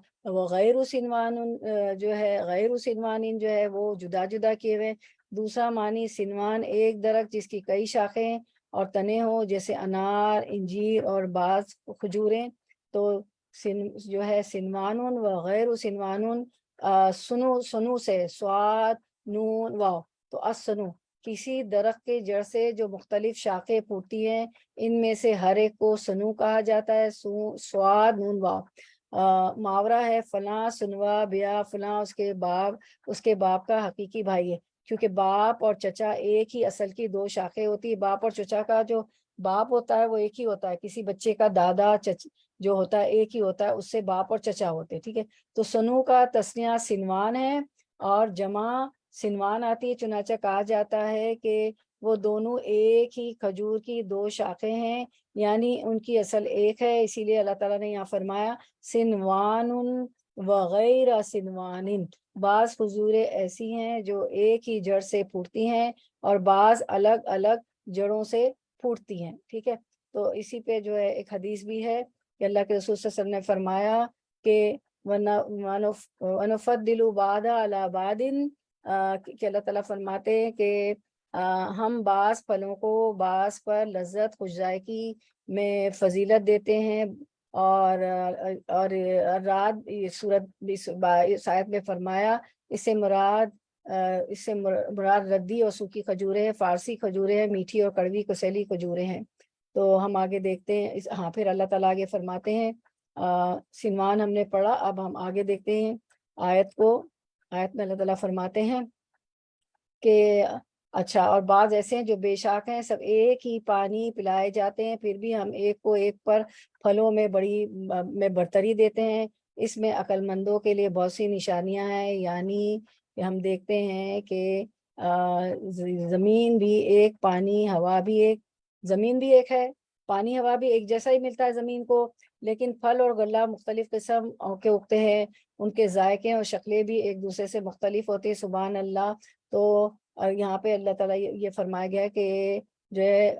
غیر سنوان جو ہے غیر سنوان جو ہے وہ جدا جدا کیے ہوئے. دوسرا معنی سنوان ایک درخت جس کی کئی شاخیں اور تنے ہوں، جیسے انار، انجیر اور بعض کھجوریں. تو جو ہے سنوان و غیر سنوان، سنو سے سواد نون واو، تو السنو کسی درخت کے جڑ سے جو مختلف شاخیں پھوٹتی ہیں، ان میں سے ہر ایک کو سنو کہا جاتا ہے، سواد نون واو. محاورہ ہے فلاں سنوا بیا فلاں اس کے باپ کا حقیقی بھائی ہے، کیونکہ باپ اور چچا ایک ہی اصل کی دو شاخیں ہوتی ہے. باپ اور چچا کا جو باپ ہوتا ہے وہ ایک ہی ہوتا ہے، کسی بچے کا دادا جو ہوتا ہے ایک ہی ہوتا ہے، اس سے باپ اور چچا ہوتے ہیں. ٹھیک ہے، تو سنو کا تسنیہ سنوان ہے اور جمع سنوان آتی ہے، چنانچہ کہا جاتا ہے کہ وہ دونوں ایک ہی کھجور کی دو شاخیں ہیں، یعنی ان کی اصل ایک ہے. اسی لیے اللہ تعالیٰ نے یہاں فرمایا سنوان وغیر سنوان، بعض کھجوریں ایسی ہیں جو ایک ہی جڑ سے پھوٹتی ہیں اور بعض الگ الگ جڑوں سے پھوٹتی ہیں. ٹھیک ہے، تو اسی پہ جو ہے ایک حدیث بھی ہے کہ اللہ کے رسول صلی اللہ علیہ وسلم نے فرمایا کہ وَنُفَضِّلُ بَعْضَ عَلَى بَعْضٍ، کہ اللہ تعالیٰ فرماتے ہیں کہ ہم بعض پھلوں کو بعض پر لذت خوش ذائقی میں فضیلت دیتے ہیں. اور رات اس آیت میں فرمایا اس سے مراد ردی اور سوکھی کھجوریں ہیں، فارسی کھجوریں ہیں، میٹھی اور کڑوی کسیلی کھجوریں ہیں. تو ہم آگے دیکھتے ہیں ہاں پھر اللہ تعالیٰ آگے فرماتے ہیں سنوان ہم نے پڑھا، اب ہم آگے دیکھتے ہیں آیت میں اللہ تعالیٰ فرماتے ہیں کہ اچھا اور بعض ایسے ہیں جو بے شاک ہیں، سب ایک ہی پانی پلائے جاتے ہیں، پھر بھی ہم ایک کو ایک پر پھلوں میں برتری دیتے ہیں. اس میں عقل مندوں کے لیے بہت سی نشانیاں ہیں، یعنی کہ ہم دیکھتے ہیں کہ زمین بھی ایک، پانی ہوا بھی ایک، زمین بھی ایک ہے، پانی ہوا بھی ایک جیسا ہی ملتا ہے زمین کو، لیکن پھل اور غلہ مختلف قسم کے اگتے ہیں، ان کے ذائقے اور شکلیں بھی ایک دوسرے سے مختلف ہوتی ہیں. سبحان اللہ. تو یہاں پہ اللہ تعالیٰ یہ فرمایا گیا کہ جو ہے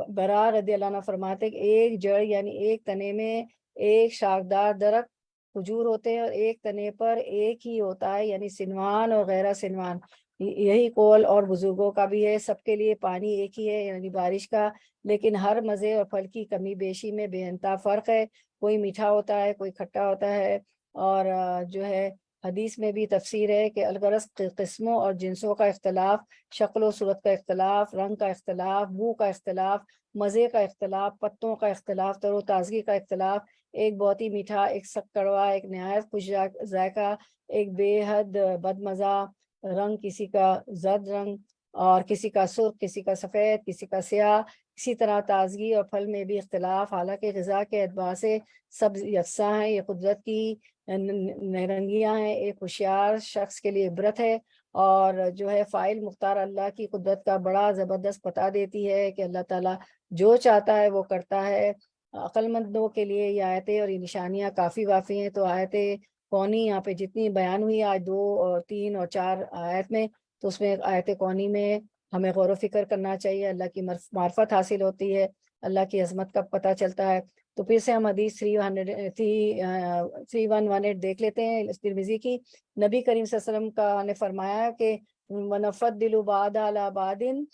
برا رضی اللہ عنہ فرماتے کہ ایک جڑ یعنی ایک تنے میں ایک شاخدار درخت کھجور ہوتے ہیں، اور ایک تنے پر ایک ہی ہوتا ہے، یعنی سنوان اور غیر سنوان. یہی قول اور بزرگوں کا بھی ہے. سب کے لیے پانی ایک ہی ہے، یعنی بارش کا، لیکن ہر مزے اور پھل کی کمی بیشی میں بے انتہا فرق ہے. کوئی میٹھا ہوتا ہے، کوئی کھٹا ہوتا ہے. اور جو ہے حدیث میں بھی تفسیر ہے کہ الغرض قسموں اور جنسوں کا اختلاف، شکل و صورت کا اختلاف، رنگ کا اختلاف، بو کا اختلاف، مزے کا اختلاف، پتوں کا اختلاف، تر و تازگی کا اختلاف، ایک بہت ہی میٹھا، ایک سخت کڑوا، ایک نہایت خوش ذائقہ، ایک بے حد بد مزہ رنگ، کسی کا زرد رنگ اور کسی کا سرخ، کسی کا سفید، کسی کا سیاہ. اسی طرح تازگی اور پھل میں بھی اختلاف، حالانکہ غذا کے اعتبار سے سب یکساں ہیں. یہ قدرت کی نہرنگیاں ہیں، ایک ہوشیار شخص کے لیے عبرت ہے، اور جو ہے فائل مختار اللہ کی قدرت کا بڑا زبردست پتہ دیتی ہے کہ اللہ تعالیٰ جو چاہتا ہے وہ کرتا ہے. عقل مندوں کے لیے یہ آیتیں اور یہ نشانیاں کافی وافی ہیں. تو آیتیں کونی یہاں پہ جتنی بیان ہوئی آج 2 اور 3 اور 4 آیت میں، تو اس میں ایک آیت کونی میں ہمیں غور و فکر کرنا چاہیے، اللہ کی معرفت حاصل ہوتی ہے، اللہ کی عظمت کا پتہ چلتا ہے۔ تو پھر سے ہم حدیث 3118 دیکھ لیتے ہیں ترمذی کی۔ نبی کریم صلی اللہ علیہ وسلم کا نے فرمایا کہ وَنَفَضِّلُ بَعْضَ عَلَى بَعْضٍ،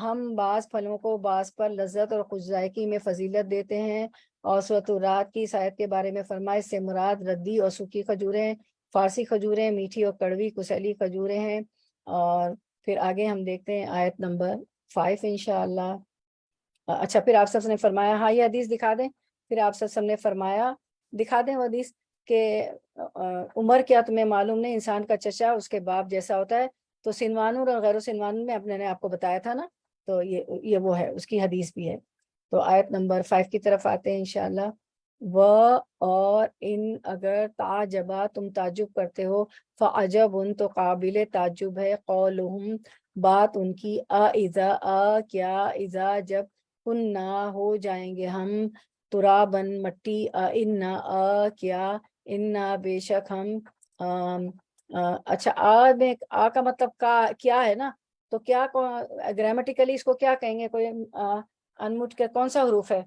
ہم بعض پھلوں کو بعض پر لذت اور خوش ذائقی میں فضیلت دیتے ہیں۔ اور سورۃ الرعد کی اس آیت کے بارے میں فرمایا اس سے مراد ردی اور سوکھی کھجوریں، فارسی کھجوریں، میٹھی اور کڑوی کسیلی کھجوریں ہیں۔ اور پھر آگے ہم دیکھتے ہیں آیت نمبر 5 انشاءاللہ۔ اچھا، پھر آپ سب نے فرمایا، ہاں یہ حدیث دکھا دیں۔ پھر آپ سب نے فرمایا دکھا دیں وہ حدیث کہ عمر کیا تمہیں معلوم نہیں، انسان کا چچا اس کے باپ جیسا ہوتا ہے۔ تو سنوانور اور غیر سنوانور میں اپنے نے آپ کو بتایا تھا نا، تو یہ وہ ہے، اس کی حدیث بھی ہے۔ تو آیت نمبر 5 کی طرف آتے ہیں انشاءاللہ۔ اور ان اگر تعجبا تم تعجب کرتے ہو، فعجب ان تو قابل تعجب ہے، قولہم بات ان کی، اذا کیا، اذا جب، کننا ہو جائیں گے ہم، ترابن مٹی، انا کیا، انا بے شک ہم، اچھا میں کا مطلب کیا ہے نا، تو کیا گرامیٹیکلی اس کو کیا کہیں گے؟ کوئی انمٹ کے کون سا حروف ہے؟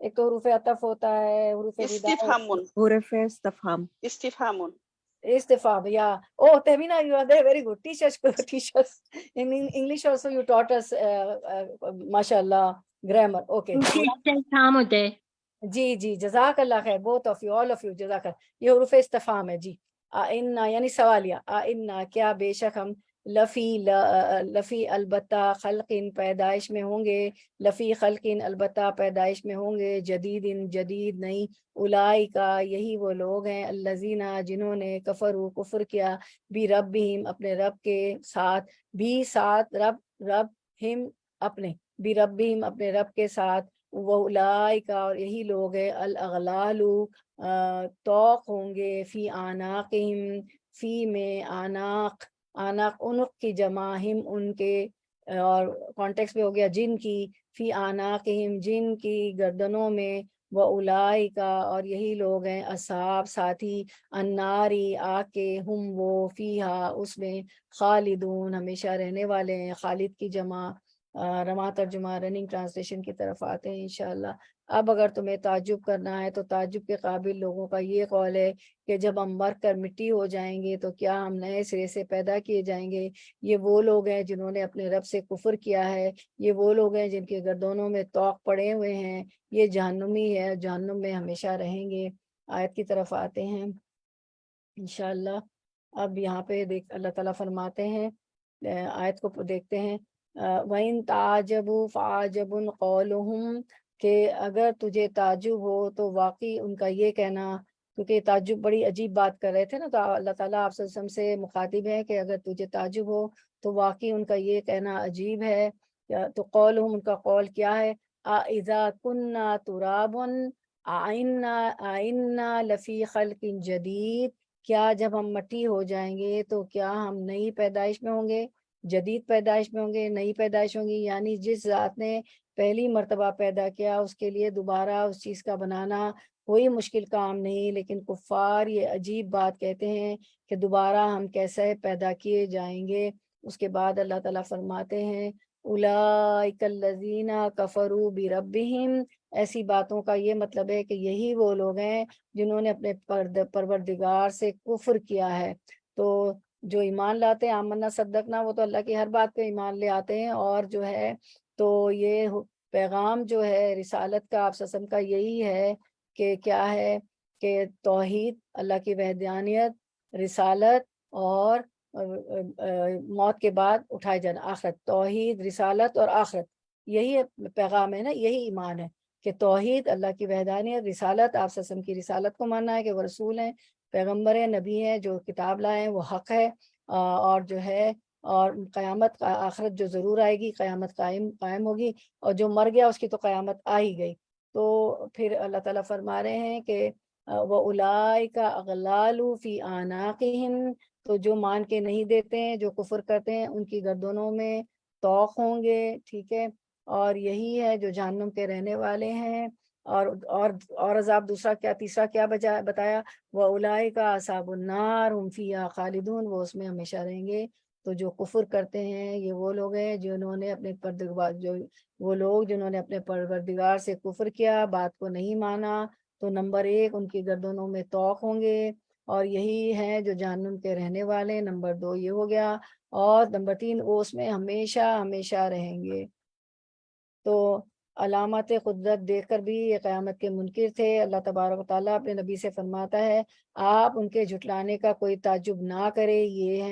ایک تو حروف عطف ہوتا ہے، حروف ندا، استفهام حروف استفهام. استفهام استفهام. Yeah. Oh, Tehmina, you are there. Very good. Teach us. In English also you taught us, mashallah, grammar. Okay. استفہام ہوتے ہیں۔ جی جزاک اللہ خیر، both of you, all of you, جزاک اللہ۔ یہ حروف استفہام ہے جی۔ آئنا یعنی سوالیہ، آئنا کیا، بے شک ہم، لفی البتہ، خلق پیدائش میں ہوں گے، لفی خلق البتہ پیدائش میں ہوں گے، جدید جدید نہیں، اولئک یہی وہ لوگ ہیں، الذین جنہوں نے کفروا کفر کیا، بھی ربہم اپنے رب کے ساتھ، بھی ساتھ رب ہم اپنے، بھی ربہم اپنے رب کے ساتھ، وَأُولَئِكَ اور یہی لوگ ہیں، الاغلال توق ہوں گے، فی اعناقہم، فی میں عناق عنق کی جمع، ہم ان کے، اور کانٹیکس میں ہو گیا جن کی، فی اعناقہم جن کی گردنوں میں، وَأُولَئِكَ اور یہی لوگ ہیں، اصحاب ساتھی، الناری آگ کے، ہم وہ، فیہا اس میں، خالدون ہمیشہ رہنے والے ہیں، خالد کی جمع، رواں ترجمہ رننگ ٹرانسلیشن کی طرف آتے ہیں انشاءاللہ۔ اب اگر تمہیں تعجب کرنا ہے تو تعجب کے قابل لوگوں کا یہ قول ہے کہ جب ہم مر کر مٹی ہو جائیں گے تو کیا ہم نئے سرے سے پیدا کیے جائیں گے؟ یہ وہ لوگ ہیں جنہوں نے اپنے رب سے کفر کیا ہے، یہ وہ لوگ ہیں جن کے گردنوں میں طوق پڑے ہوئے ہیں، یہ جہنمی ہے، جہنم میں ہمیشہ رہیں گے۔ آیت کی طرف آتے ہیں انشاءاللہ۔ اب یہاں پہ اللہ تعالیٰ فرماتے ہیں، آیت کو دیکھتے ہیں، وَإِن تَعْجَبُوا فَعَجَبٌ قَوْلُهُمْ کہ اگر تجھے تعجب ہو تو واقعی ان کا یہ کہنا، کیونکہ تعجب بڑی عجیب بات کر رہے تھے نا، تو اللہ تعالیٰ آپ صلی اللہ علیہ وسلم سے مخاطب ہے کہ اگر تجھے تعجب ہو تو واقعی ان کا یہ کہنا عجیب ہے۔ تو قولہم ان کا قول کیا ہے، اِذَا كُنَّا تُرَابًا أَإِنَّا لَفِي خَلْقٍ جَدِيدٍ کیا جب ہم مٹی ہو جائیں گے تو کیا ہم نئی پیدائش میں ہوں گے، جدید پیدائش میں ہوں گے، نئی پیدائش ہوں گی؟ یعنی جس ذات نے پہلی مرتبہ پیدا کیا اس کے لیے دوبارہ اس چیز کا بنانا کوئی مشکل کام نہیں، لیکن کفار یہ عجیب بات کہتے ہیں کہ دوبارہ ہم کیسے پیدا کیے جائیں گے۔ اس کے بعد اللہ تعالیٰ فرماتے ہیں، اولئک الذین کفروا بربہم، ایسی باتوں کا یہ مطلب ہے کہ یہی وہ لوگ ہیں جنہوں نے اپنے پروردگار سے کفر کیا ہے۔ تو جو ایمان لاتے ہیں، آمنا صدقنا، وہ تو اللہ کی ہر بات پہ ایمان لے آتے ہیں، اور جو ہے تو یہ پیغام جو ہے رسالت کا، آپ صلی اللہ علیہ وسلم کا یہی ہے کہ کیا ہے کہ توحید، اللہ کی وحدانیت، رسالت اور موت کے بعد اٹھائے جانا، آخرت، توحید، رسالت اور آخرت، یہی پیغام ہے نا، یہی ایمان ہے کہ توحید، اللہ کی وحدانیت، رسالت، آپ صلی اللہ علیہ وسلم کی رسالت کو ماننا ہے کہ وہ رسول ہیں، پیغمبر ہیں، نبی ہیں، جو کتاب لائے ہیں وہ حق ہے، اور جو ہے اور قیامت آخرت جو ضرور آئے گی، قیامت قائم ہوگی، اور جو مر گیا اس کی تو قیامت آ ہی گئی۔ تو پھر اللہ تعالیٰ فرما رہے ہیں کہ وَأُولَئِكَ أَغْلَالُ فِي أَعْنَاقِهِمْ، تو جو مان کے نہیں دیتے ہیں، جو کفر کرتے ہیں، ان کی گردنوں میں طوق ہوں گے، ٹھیک ہے، اور یہی ہے جو جہنم کے رہنے والے ہیں۔ اور عذاب دوسرا کیا، تیسرا کیا بتایا، وَأُولَئِكَ أَصْحَابُ النَّارِ هُمْ فِيهَا خَالِدُونَ، وہ اس میں ہمیشہ رہیں گے۔ تو جو کفر کرتے ہیں یہ وہ لوگ ہیں جنہوں نے اپنے وہ لوگ جنہوں نے اپنے پروردگار سے کفر کیا، بات کو نہیں مانا، تو نمبر 1 ان کی گردنوں میں طوق ہوں گے اور یہی ہیں جو جہنم کے رہنے والے ہیں۔ نمبر 2 یہ ہو گیا، اور نمبر 3 وہ اس میں ہمیشہ ہمیشہ رہیں گے۔ تو علامات قدرت دیکھ کر بھی یہ قیامت کے منکر تھے۔ اللہ تبارک و تعالیٰ اپنے نبی سے فرماتا ہے آپ ان کے جھٹلانے کا کوئی تعجب نہ کرے، یہ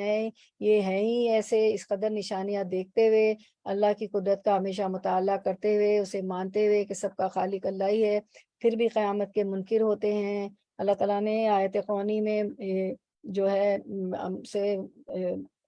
ہیں ہی ایسے، اس قدر نشانیاں دیکھتے ہوئے، اللہ کی قدرت کا ہمیشہ مطالعہ کرتے ہوئے، اسے مانتے ہوئے کہ سب کا خالق اللہ ہی ہے، پھر بھی قیامت کے منکر ہوتے ہیں۔ اللہ تعالیٰ نے آیت قرآنی میں جو ہے ہم سے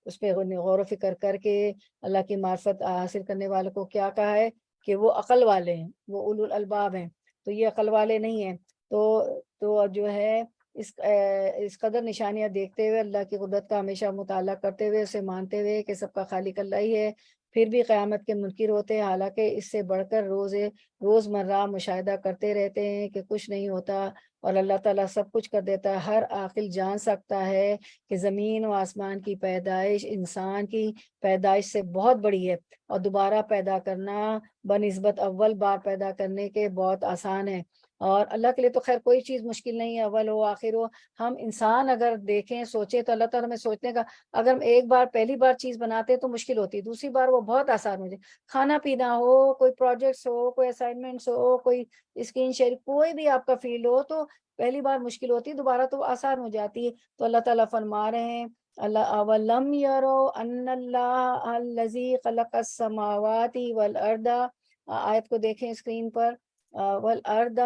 اس پہ غور و فکر کر کے اللہ کی معرفت حاصل کرنے والوں کو کیا کہا ہے کہ وہ عقل والے ہیں، وہ اولو الالباب ہیں، تو یہ عقل والے نہیں ہیں۔ تو جو ہے اس قدر نشانیاں دیکھتے ہوئے، اللہ کی قدرت کا ہمیشہ مطالعہ کرتے ہوئے، اسے مانتے ہوئے کہ سب کا خالق اللہ ہی ہے، پھر بھی قیامت کے منکر ہوتے ہیں، حالانکہ اس سے بڑھ کر روزمرہ مشاہدہ کرتے رہتے ہیں کہ کچھ نہیں ہوتا اور اللہ تعالیٰ سب کچھ کر دیتا ہے۔ ہر عاقل جان سکتا ہے کہ زمین و آسمان کی پیدائش انسان کی پیدائش سے بہت بڑی ہے، اور دوبارہ پیدا کرنا بنسبت اول بار پیدا کرنے کے بہت آسان ہے، اور اللہ کے لیے تو خیر کوئی چیز مشکل نہیں ہے، اول ہو آخر ہو۔ ہم انسان اگر دیکھیں سوچیں تو اللہ تعالیٰ ہمیں سوچنے کا، اگر ہم ایک بار پہلی بار چیز بناتے تو مشکل ہوتی، دوسری بار وہ بہت آسان ہو جائے۔ کھانا پینا ہو، کوئی پروجیکٹس ہو، کوئی اسائنمنٹس ہو، کوئی اسکرین شیئر، کوئی بھی آپ کا فیلڈ ہو، تو پہلی بار مشکل ہوتی ہے، دوبارہ تو آسان ہو جاتی ہے۔ تو اللہ تعالیٰ فرما رہے ہیں اللہ اولم یرو ان اللہ الذی خلق السماوات والارض، آیت کو دیکھیں اسکرین پر، والارض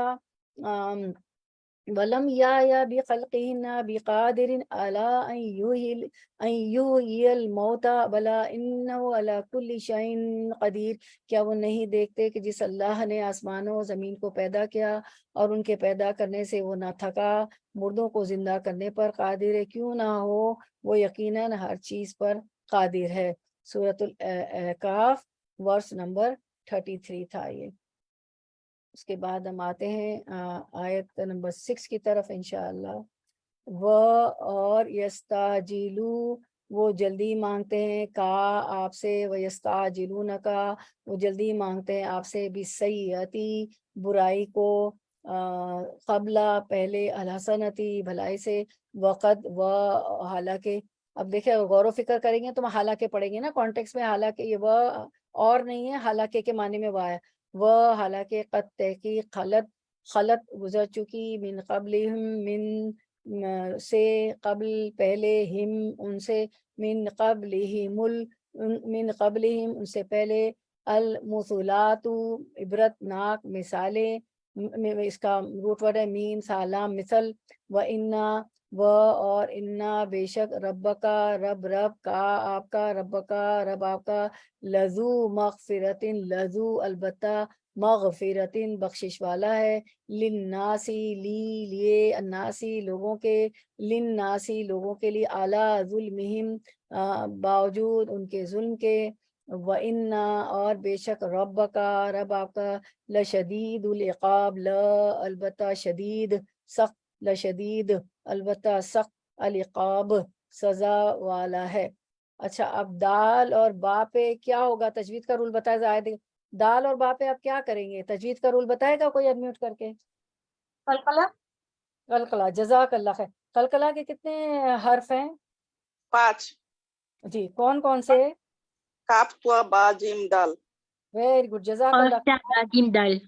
ولم یا بخلقہن بقادر علی ان یحیی الموتى بلا انہ علی کل شیء قدیر، کیا وہ نہیں دیکھتے کہ جس اللہ نے آسمانوں و زمین کو پیدا کیا اور ان کے پیدا کرنے سے وہ نہ تھکا، مردوں کو زندہ کرنے پر قادر ہے، کیوں نہ ہو وہ یقیناً ہر چیز پر قادر ہے۔ سورۃ الاحقاف ورس نمبر 33 تھا یہ۔ اس کے بعد ہم آتے ہیں آیت نمبر 6 کی طرف انشاءاللہ۔ اور یستعجلو، وہ جلدی مانگتے ہیں کا آپ سے، ویستعجلونکا، وہ جلدی مانگتے ہیں آپ سے، بالسیئتی، برائی کو، قبل، پہلے، الحسنتی، بھلائی سے، وقد، حالانکہ، اب دیکھیں غور و فکر کریں گے تو ہم حالانکہ پڑھیں گے نا کانٹیکس میں، حالانکہ یہ وہ اور نہیں ہے، حالانکہ کے معنی میں وہ ہے، وہ حالانکہ قد تحقیق خلط گزر چکی، من قبلہم، سے قبل، پہلے، ہم ان سے، من قبلہم ان سے پہلے، المثلات عبرت ناک مثالیں، اس کا روٹ ورڈ ہے میم سالام مثل، اور انا بے شک، رب کا آپ کا، رب آپ کا، لذو مغفرت، لذو البتہ، مغفرت بخشش والا ہے، للناسی، لیے، الناسی لوگوں کے، للناسی لوگوں کے لیے، اعلیٰ ظلمہم باوجود ان کے ظلم کے، وَإِنَّا اور بے شک، رب آپ کا، لشدید العقاب، البتہ شدید سخت، لشدید البتہ سخت، العقاب سزا والا ہے۔ اچھا، اب دال اور با پہ کیا ہوگا؟ تجوید کا رول بتائے زائد، دال اور با پہ آپ کیا کریں گے؟ تجوید کا رول بتائے گا کوئی انمیوٹ کر کے؟ قلقلہ، قلقلہ، جزاک اللہ خیر۔ قلقلہ کے کتنے حرف ہیں؟ 5، جی، کون کون سے؟ کاف، طا، با، جیم، دال۔ ویری گڈ، جزاک اور اللہ، جیم دال۔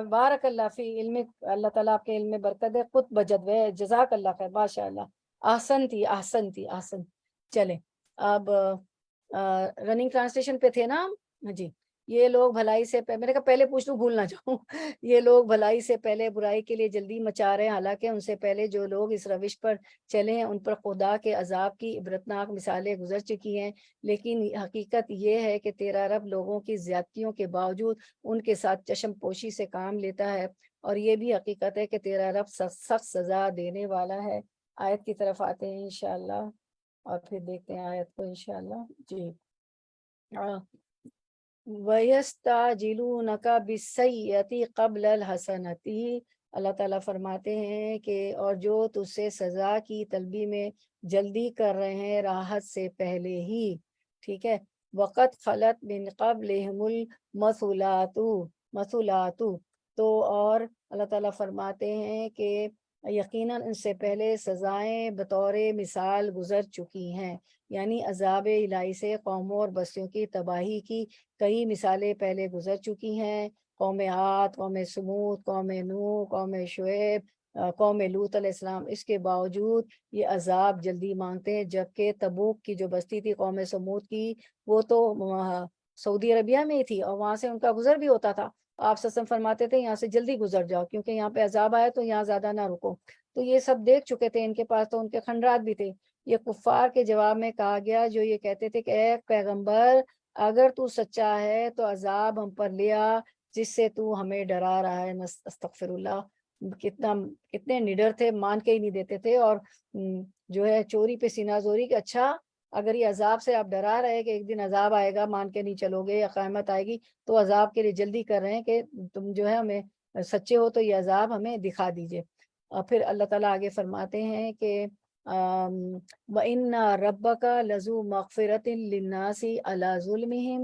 بارک اللہ فی علم، اللہ تعالیٰ آپ کے علم میں برکت ہے، خود بجد وے، جزاک اللہ خیر، ماشاء اللہ، احسنتی۔ چلیں اب رننگ ٹرانسلیشن پہ تھے نا ہم؟ جی، یہ لوگ بھلائی سے میں نے کہا پہلے پوچھ لوں بھول نہ جاؤں یہ لوگ بھلائی سے پہلے برائی کے لیے جلدی مچا رہے ہیں، حالانکہ ان سے پہلے جو لوگ اس روش پر چلے ہیں ان پر خدا کے عذاب کی عبرتناک مثالیں گزر چکی ہیں، لیکن حقیقت یہ ہے کہ تیرا رب لوگوں کی زیادتیوں کے باوجود ان کے ساتھ چشم پوشی سے کام لیتا ہے، اور یہ بھی حقیقت ہے کہ تیرا رب سخت سزا دینے والا ہے۔ آیت کی طرف آتے ہیں انشاءاللہ اور پھر دیکھتے ہیں آیت کو انشاءاللہ۔ جی، وَيَسْتَعْجِلُونَكَ بِالسَّيِّئَةِ قَبْلَ الْحَسَنَةِ، اللہ تعالیٰ فرماتے ہیں کہ اور جو تجھ سے سزا کی طلبی میں جلدی کر رہے ہیں راحت سے پہلے ہی، ٹھیک ہے. وقت خلط من قبلہم المثلات. تو اور اللہ تعالیٰ فرماتے ہیں کہ یقیناً ان سے پہلے سزائیں بطور مثال گزر چکی ہیں، یعنی عذاب الہی سے قوموں اور بستیوں کی تباہی کی کئی مثالیں پہلے گزر چکی ہیں. قوم عاد، قوم سمود، قوم نوح، قوم شعیب، قوم لوط علیہ السلام. اس کے باوجود یہ عذاب جلدی مانگتے ہیں، جبکہ تبوک کی جو بستی تھی قوم سمود کی، وہ تو سعودی عربیہ میں ہی تھی اور وہاں سے ان کا گزر بھی ہوتا تھا. آپ سسم فرماتے تھے یہاں سے جلدی گزر جاؤ کیونکہ یہاں پہ عذاب آیا تو یہاں زیادہ نہ رکو. تو یہ سب دیکھ چکے تھے، ان کے پاس تو ان کے کھنڈرات بھی تھے. یہ کفار کے جواب میں کہا گیا جو یہ کہتے تھے کہ اے پیغمبر اگر تو سچا ہے تو عذاب ہم پر لیا جس سے تو ہمیں ڈرا رہا ہے. استغفر اللہ. کتنے نڈر تھے، مان کے ہی نہیں دیتے تھے. اور جو ہے چوری پہ سینہ زوری کہ اچھا اگر یہ عذاب سے آپ ڈرا رہے کہ ایک دن عذاب آئے گا، مان کے نہیں چلو گے یا قیامت آئے گی، تو عذاب کے لیے جلدی کر رہے ہیں کہ تم جو ہے ہمیں سچے ہو تو یہ عذاب ہمیں دکھا دیجئے. اور پھر اللہ تعالیٰ آگے فرماتے ہیں کہ وَإِنَّ رَبَّكَ لَذُو مَغْفِرَةٍ لِلنَّاسِ عَلَى ظُلْمِهِمْ.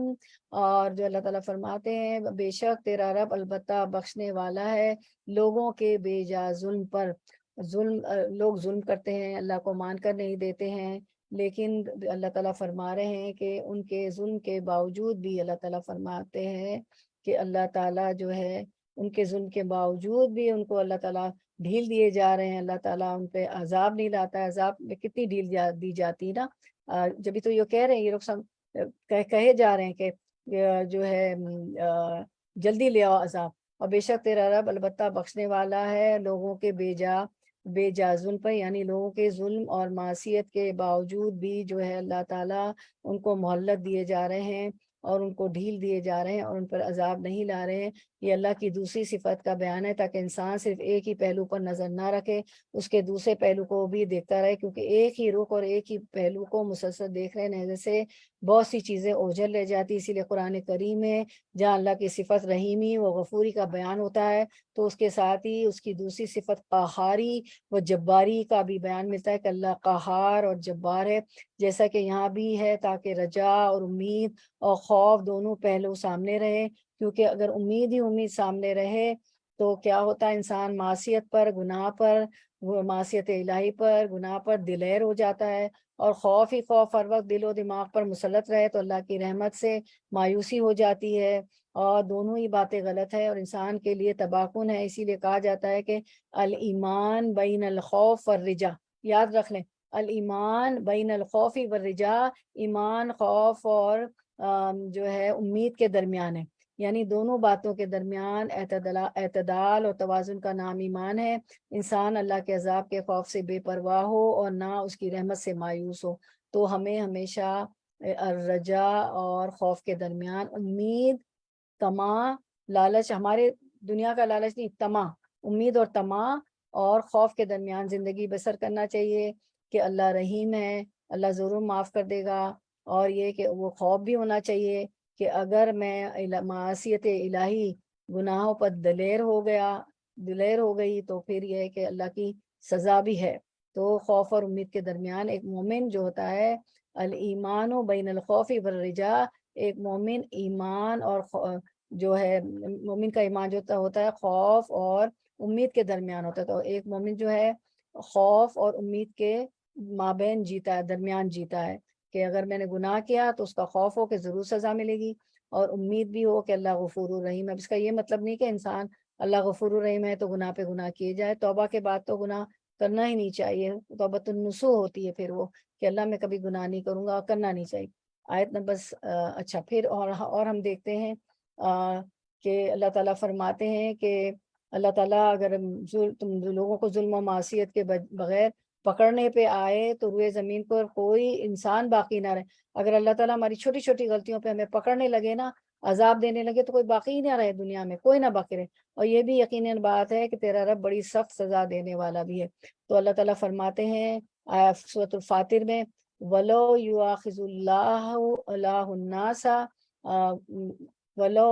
اور جو اللہ تعالیٰ فرماتے ہیں بے شک تیرا رب البتہ بخشنے والا ہے لوگوں کے بے جا ظلم پر. لوگ ظلم کرتے ہیں، اللہ کو مان کر نہیں دیتے ہیں، لیکن اللہ تعالیٰ فرما رہے ہیں کہ ان کے ظلم کے باوجود بھی اللہ تعالیٰ فرماتے ہیں کہ اللہ تعالیٰ جو ہے ان کے ظلم کے باوجود بھی ان کو اللہ تعالیٰ ڈھیل دیے جا رہے ہیں. اللہ تعالیٰ ان پہ عذاب نہیں لاتا ہے. عذاب میں کتنی ڈھیل دی جاتی نا. جبھی تو یہ کہہ رہے ہیں یہ لوگ کہے جا رہے ہیں کہ جو ہے جلدی لے آؤ عذاب. اور بے شک تیرا رب البتہ بخشنے والا ہے لوگوں کے بے جا ظلم پر، یعنی لوگوں کے ظلم اور معصیت کے باوجود بھی جو ہے اللہ تعالیٰ ان کو مہلت دیے جا رہے ہیں اور ان کو ڈھیل دیے جا رہے ہیں اور ان پر عذاب نہیں لا رہے ہیں. یہ اللہ کی دوسری صفت کا بیان ہے تاکہ انسان صرف ایک ہی پہلو پر نظر نہ رکھے، اس کے دوسرے پہلو کو بھی دیکھتا رہے، کیونکہ ایک ہی رخ اور ایک ہی پہلو کو مسلسل دیکھ رہے سے بہت سی چیزیں اوجھل رہ جاتی. اسی لیے قرآن کریم میں جہاں اللہ کی صفت رحیمی و غفوری کا بیان ہوتا ہے تو اس کے ساتھ ہی اس کی دوسری صفت قہاری و جباری کا بھی بیان ملتا ہے کہ اللہ قہار اور جبار ہے، جیسا کہ یہاں بھی ہے تاکہ رجا اور امید اور خوف دونوں پہلو سامنے رہے. کیونکہ اگر امید سامنے رہے تو کیا ہوتا ہے، انسان معصیت پر، گناہ پر، معصیت الہی پر، گناہ پر دلیر ہو جاتا ہے. اور خوف ہی خوف ہر وقت دل و دماغ پر مسلط رہے تو اللہ کی رحمت سے مایوسی ہو جاتی ہے، اور دونوں ہی باتیں غلط ہے اور انسان کے لیے تباہ کن ہے. اسی لیے کہا جاتا ہے کہ الایمان بین الخوف والرجا. یاد رکھ لیں، الایمان بین الخوف والرجا، ایمان خوف اور جو ہے امید کے درمیان ہے، یعنی دونوں باتوں کے درمیان اعتدال اور توازن کا نام ایمان ہے. انسان اللہ کے عذاب کے خوف سے بے پرواہ ہو اور نہ اس کی رحمت سے مایوس ہو. تو ہمیں ہمیشہ الرجا اور خوف کے درمیان، امید، طمع، لالچ، ہمارے دنیا کا لالچ نہیں، طمع، امید اور طمع اور خوف کے درمیان زندگی بسر کرنا چاہیے کہ اللہ رحیم ہے، اللہ ضرور معاف کر دے گا. اور یہ کہ وہ خوف بھی ہونا چاہیے کہ اگر میں معصیت الہی گناہوں پر دلیر ہو گئی تو پھر یہ ہے کہ اللہ کی سزا بھی ہے. تو خوف اور امید کے درمیان ایک مومن جو ہوتا ہے، الایمان بین الخوف والرجا، ایک مومن ایمان اور جو ہے مومن کا ایمان جو ہوتا ہے خوف اور امید کے درمیان ہوتا ہے. تو ایک مومن جو ہے خوف اور امید کے مابین جیتا ہے، درمیان جیتا ہے کہ اگر میں نے گناہ کیا تو اس کا خوف ہو کہ ضرور سزا ملے گی، اور امید بھی ہو کہ اللہ غفور الرحیم ہے. اس کا یہ مطلب نہیں کہ انسان اللہ غفور الرحیم ہے تو گناہ پہ گناہ کیے جائے. توبہ کے بعد تو گناہ کرنا ہی نہیں چاہیے، توبۃ النصوح ہوتی ہے پھر وہ کہ اللہ میں کبھی گناہ نہیں کروں گا، اور کرنا نہیں چاہیے. آیت نمبر اچھا پھر اور ہم دیکھتے ہیں کہ اللہ تعالیٰ فرماتے ہیں کہ اللہ تعالیٰ اگر تم لوگوں کو ظلم و معصیت کے بغیر پکڑنے پہ آئے تو روئے زمین پر کوئی انسان باقی نہ رہے. اگر اللہ تعالیٰ ہماری چھوٹی چھوٹی غلطیوں پہ ہمیں پکڑنے لگے نا، عذاب دینے لگے، تو کوئی باقی ہی نہ رہے دنیا میں، کوئی نہ باقی رہے. اور یہ بھی یقیناً بات ہے کہ تیرا رب بڑی سخت سزا دینے والا بھی ہے. تو اللہ تعالیٰ فرماتے ہیں سورۃ الفاتر میں، وَلَوْ يُؤَاخِذُ اللَّهُ النَّاسَ وَلَوْ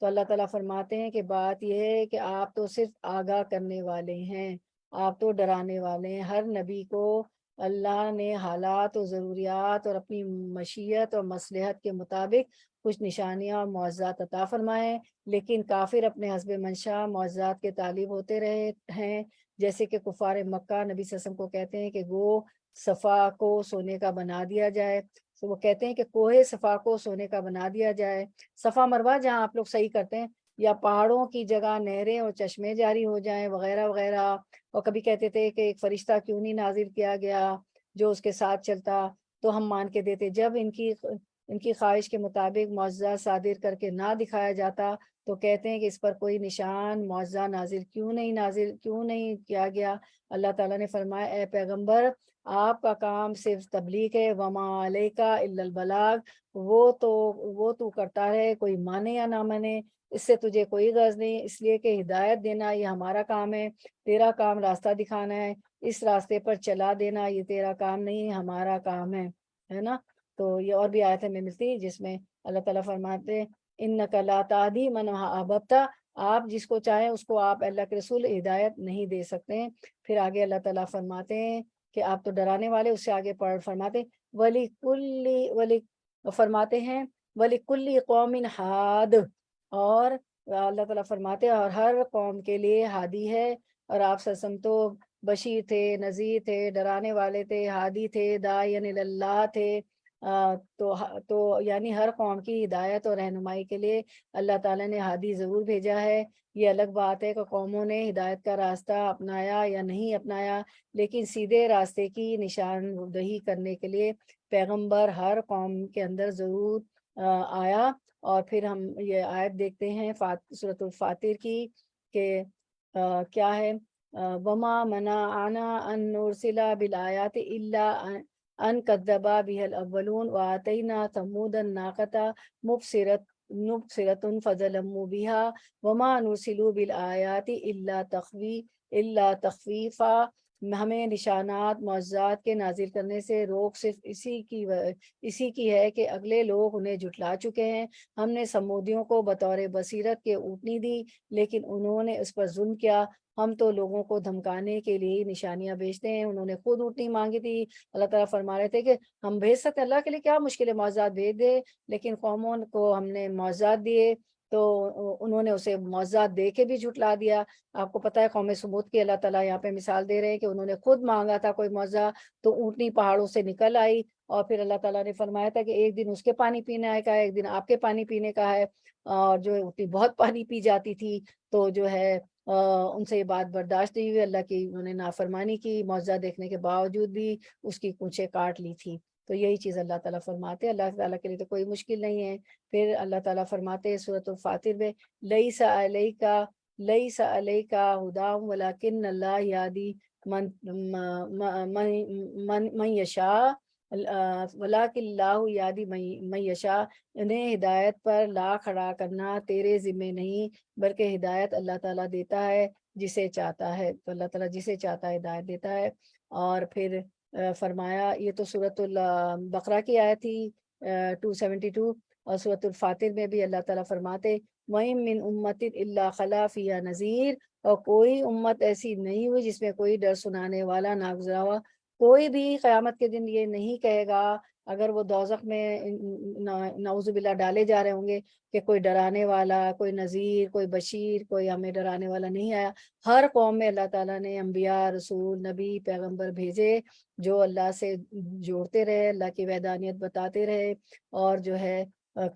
تو اللہ تعالیٰ فرماتے ہیں کہ بات یہ ہے کہ آپ تو صرف آگاہ کرنے والے ہیں، آپ تو ڈرانے والے ہیں۔ ہر نبی کو اللہ نے حالات و ضروریات اور اپنی مشیت اور مصلحت کے مطابق کچھ نشانیاں اور معجزات عطا فرمائے ہیں، لیکن کافر اپنے حسب منشا معجزات کے طالب ہوتے رہے ہیں۔ جیسے کہ کفار مکہ نبی صلی اللہ علیہ وسلم کو کہتے ہیں کہ گو صفا کو سونے کا بنا دیا جائے، تو وہ کہتے ہیں کہ کوہ صفا کو سونے کا بنا دیا جائے، صفا مروہ جہاں آپ لوگ صحیح کرتے ہیں، یا پہاڑوں کی جگہ نہریں اور چشمے جاری ہو جائیں وغیرہ وغیرہ۔ اور کبھی کہتے تھے کہ ایک فرشتہ کیوں نہیں نازل کیا گیا جو اس کے ساتھ چلتا، تو ہم مان کے دیتے۔ جب ان کی خواہش کے مطابق معجزہ صادر کر کے نہ دکھایا جاتا تو کہتے ہیں کہ اس پر کوئی نشان معجزہ نازل کیوں نہیں کیا گیا۔ اللہ تعالیٰ نے فرمایا اے پیغمبر آپ کا کام صرف تبلیغ ہے، وما علیک الا البلاغ، وہ تو کرتا ہے، کوئی مانے یا نہ مانے اس سے تجھے کوئی غرض نہیں، اس لیے کہ ہدایت دینا یہ ہمارا کام ہے، تیرا کام راستہ دکھانا ہے، اس راستے پر چلا دینا یہ تیرا کام نہیں ہمارا کام ہے نا۔ تو یہ اور بھی آیتیں میں ملتی جس میں اللہ تعالیٰ فرماتے انک لا تہدی من احببت، آپ جس کو چاہیں اس کو آپ اللہ کے رسول ہدایت نہیں دے سکتے ہیں۔ پھر آگے اللہ تعالیٰ فرماتے ہیں کہ آپ تو ڈرانے والے، اس سے آگے فرماتے فرماتے ہیں وَلِكُلِّ قَوْمٍ ہاد، اور اللہ تعالیٰ فرماتے ہیں اور ہر قوم کے لیے ہادی ہے۔ اور آپ صلی اللہ علیہ وسلم تو بشیر تھے، نذیر تھے، ڈرانے والے تھے، ہادی تھے، داعین اللہ تھے۔ تو یعنی ہر قوم کی ہدایت اور رہنمائی کے لیے اللہ تعالیٰ نے ہادی ضرور بھیجا ہے۔ یہ الگ بات ہے کہ قوموں نے ہدایت کا راستہ اپنایا یا نہیں اپنایا، لیکن سیدھے راستے کی نشاندہی کرنے کے لیے پیغمبر ہر قوم کے اندر ضرور آیا۔ اور پھر ہم یہ آیت دیکھتے ہیں سورۃ الفاتر کی کہ کیا ہے وما منعنا ان نرسل بالآیات الا ان کذب بها الاولون وآتینا ثمود الناقۃ مبصرۃ فظلموا بها وما نرسل بالآیات الا تخویفا، ہمیں نشانات معجزات کے نازل کرنے سے روک صرف اسی کی ہے کہ اگلے لوگ انہیں جھٹلا چکے ہیں۔ ہم نے سمودیوں کو بطور بصیرت کے اونٹنی دی لیکن انہوں نے اس پر ظلم کیا۔ ہم تو لوگوں کو دھمکانے کے لیے نشانیاں بھیجتے ہیں، انہوں نے خود اونٹنی مانگی تھی۔ اللہ تعالیٰ فرما رہے تھے کہ ہم بھیج سکتے، اللہ کے لیے کیا مشکل ہے، معجزات بھیج دے، لیکن قوموں کو ہم نے معجزات دیے تو انہوں نے اسے معجزات دے کے بھی جھٹلا دیا۔ آپ کو پتہ ہے قوم سمود کی اللہ تعالیٰ یہاں پہ مثال دے رہے ہیں کہ انہوں نے خود مانگا تھا کوئی معجزہ تو اونٹنی پہاڑوں سے نکل آئی، اور پھر اللہ تعالیٰ نے فرمایا تھا کہ ایک دن اس کے پانی پینے کا ہے، ایک دن آپ کے پانی پینے کا ہے۔ اور جو اونٹنی بہت پانی پی جاتی تھی تو جو ہے ان سے یہ بات برداشت نہیں ہوئی، اللہ کی انہوں نے نافرمانی کی، معجزہ دیکھنے کے باوجود بھی اس کی پونچھیں کاٹ لی تھی۔ تو یہی چیز اللہ تعالیٰ فرماتے ہیں، اللہ تعالیٰ کے لیے تو کوئی مشکل نہیں ہے۔ پھر اللہ تعالیٰ فرماتے ہیں سورۃ الفاتر میں لیس علیک ہداہم ولکن اللہ یہدی من یشاء ولکن اللہ یہدی من یشاء، انہیں ہدایت پر لا کھڑا کرنا تیرے ذمہ نہیں بلکہ ہدایت اللہ تعالیٰ دیتا ہے جسے چاہتا ہے، تو اللہ تعالیٰ جسے چاہتا ہے ہدایت دیتا ہے۔ اور پھر فرمایا، یہ تو سورۃ البقرہ کی آیت تھی 272، اور سورۃ الفاتر میں بھی اللہ تعالیٰ فرماتے وَإِن مِّنْ أُمَّةٍ إِلَّا خَلَا فِيهَا نَذِيرٌ، اور کوئی امت ایسی نہیں ہوئی جس میں کوئی ڈر سنانے والا نہ گزرا ہوا۔ کوئی بھی قیامت کے دن یہ نہیں کہے گا اگر وہ دوزخ میں نعوذ باللہ ڈالے جا رہے ہوں گے کہ کوئی ڈرانے والا، کوئی نذیر، کوئی بشیر، کوئی ہمیں ڈرانے والا نہیں آیا۔ ہر قوم میں اللہ تعالیٰ نے انبیاء، رسول، نبی، پیغمبر بھیجے جو اللہ سے جوڑتے رہے، اللہ کی وحدانیت بتاتے رہے، اور جو ہے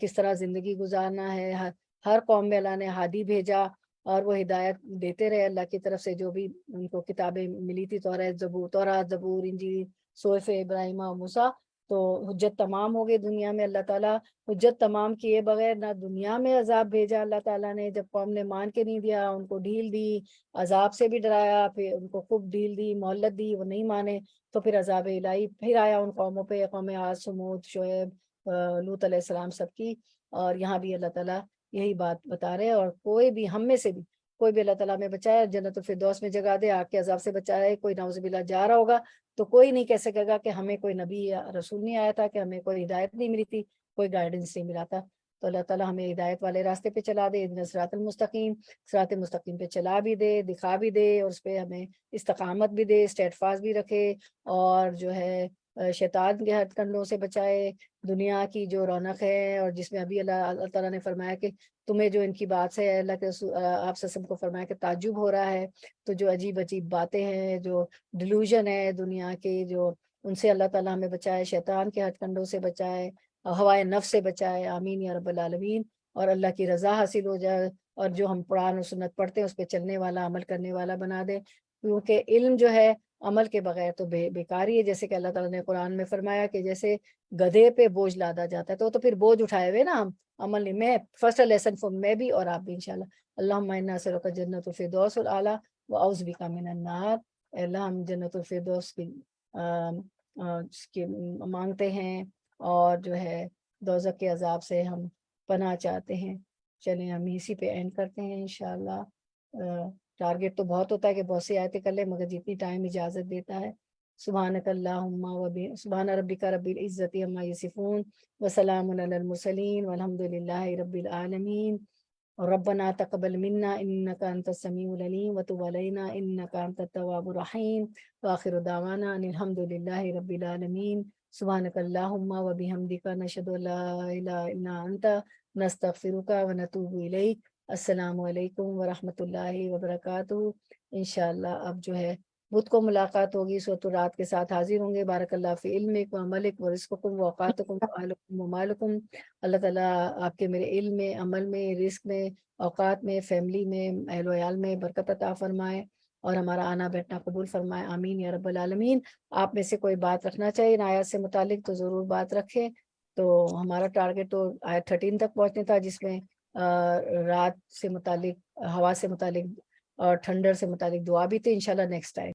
کس طرح زندگی گزارنا ہے۔ ہر قوم میں اللہ نے ہادی بھیجا اور وہ ہدایت دیتے رہے اللہ کی طرف سے، جو بھی ان کو کتابیں ملی تھی، تورات، زبور، انجیل، صحف ابراہیم و موسیٰ۔ تو حجت تمام ہو گئی دنیا میں، اللہ تعالیٰ حجت تمام کیے بغیر نہ دنیا میں عذاب بھیجا اللہ تعالیٰ نے۔ جب قوم نے مان کے نہیں دیا، ان کو ڈھیل دی، عذاب سے بھی ڈرایا، پھر ان کو خوب ڈھیل دی، مہلت دی، وہ نہیں مانے تو پھر عذاب الہی پھر آیا ان قوموں پہ، قوم عاد، سمود، شعیب، لوط علیہ السلام سب کی۔ اور یہاں بھی اللہ تعالیٰ یہی بات بتا رہے ہیں، اور کوئی بھی ہم میں سے بھی کوئی بھی اللہ تعالیٰ میں بچایا، جنت الفردوس میں جگہ دے، آگ کے عذاب سے بچائے، کوئی نعوذ باللہ جا رہا ہوگا تو کوئی نہیں کہہ سکے گا کہ ہمیں کوئی نبی یا رسول نہیں آیا تھا، کہ ہمیں کوئی ہدایت نہیں ملی تھی، کوئی گائیڈنس نہیں ملا تھا۔ تو اللہ تعالیٰ ہمیں ہدایت والے راستے پہ چلا دے، صراط المستقیم، صراط مستقیم پہ چلا بھی دے، دکھا بھی دے، اور اس پہ ہمیں استقامت بھی دے، اسٹیٹ فاسٹ بھی رکھے، اور جو ہے شیطان کے ہتھ کنڈوں سے بچائے، دنیا کی جو رونق ہے، اور جس میں ابھی اللہ تعالیٰ نے فرمایا کہ تمہیں جو ان کی بات سے اللہ کے آپ سسم کو فرمایا کہ تعجب ہو رہا ہے، تو جو عجیب عجیب باتیں ہیں، جو ڈیلوژن ہے دنیا کے، جو ان سے اللہ تعالیٰ ہمیں بچائے، شیطان کے ہتھ کنڈوں سے بچائے، ہوائے نفس سے بچائے، آمین یا رب العالمین، اور اللہ کی رضا حاصل ہو جائے، اور جو ہم قرآن و سنت پڑھتے ہیں اس پہ چلنے والا، عمل کرنے والا بنا دے، کیونکہ علم جو ہے عمل کے بغیر تو بیکاری ہے، جیسے کہ اللہ تعالیٰ نے قرآن میں فرمایا کہ جیسے گدھے پہ بوجھ لادا جاتا ہے تو پھر بوجھ اٹھائے ہوئے نا ہم عمل نہیں۔ میں فرسٹ لیسن فور میں بھی اور آپ بھی انشاءاللہ، اللہم انا نسألک جنت الفردوس الاعلی واعوذ بک من النار، اے اللہ ہم جنت الفردوس کی مانگتے ہیں، اور جو ہے دوزخ کے عذاب سے ہم پناہ چاہتے ہیں۔ چلیں ہم اسی پہ اینڈ کرتے ہیں انشاءاللہ۔ ٹارگیٹ تو بہت ہوتا ہے کہ بہت سی آیتیں کر لیں، مگر جتنی ٹائم اجازت دیتا ہے۔ سبحانک اللہم سبحان ربک رب العزت عما یصفون وسلام علی المرسلین والحمد للہ رب العالمین۔ ربنا تقبل منا انک انت السمیع العلیم وتب علینا انک انت التواب الرحیم وآخر دعوانا ان الحمد للہ رب العالمین۔ سبحانک اللہم وبحمدک نشہد ان لا الہ الا انت نستغفرک ونتوب الیک۔ السلام علیکم ورحمۃ اللہ وبرکاتہ۔ انشاءاللہ اب جو ہے بدھ کو ملاقات ہوگی، سورۃ الرعد کے ساتھ حاضر ہوں گے۔ بارک اللہ فی علمک و عملک و رزقکم و اوقاتکم و اہلکم و مالکم۔ اللہ تعالیٰ آپ کے میرے علم میں، عمل میں، رزق میں، اوقات میں، فیملی میں، اہل و عیال میں برکت عطا فرمائے، اور ہمارا آنا بیٹھنا قبول فرمائے، آمین یا رب العالمین۔ آپ میں سے کوئی بات رکھنا چاہیے ان آیات سے متعلق تو ضرور بات رکھیں۔ تو ہمارا ٹارگیٹ تو آیت 13 تک پہنچنے تھا، جس میں رات سے متعلق، ہوا سے متعلق اور ٹھنڈر سے متعلق دعا بھی تھی۔ انشاءاللہ نیکسٹ ٹائم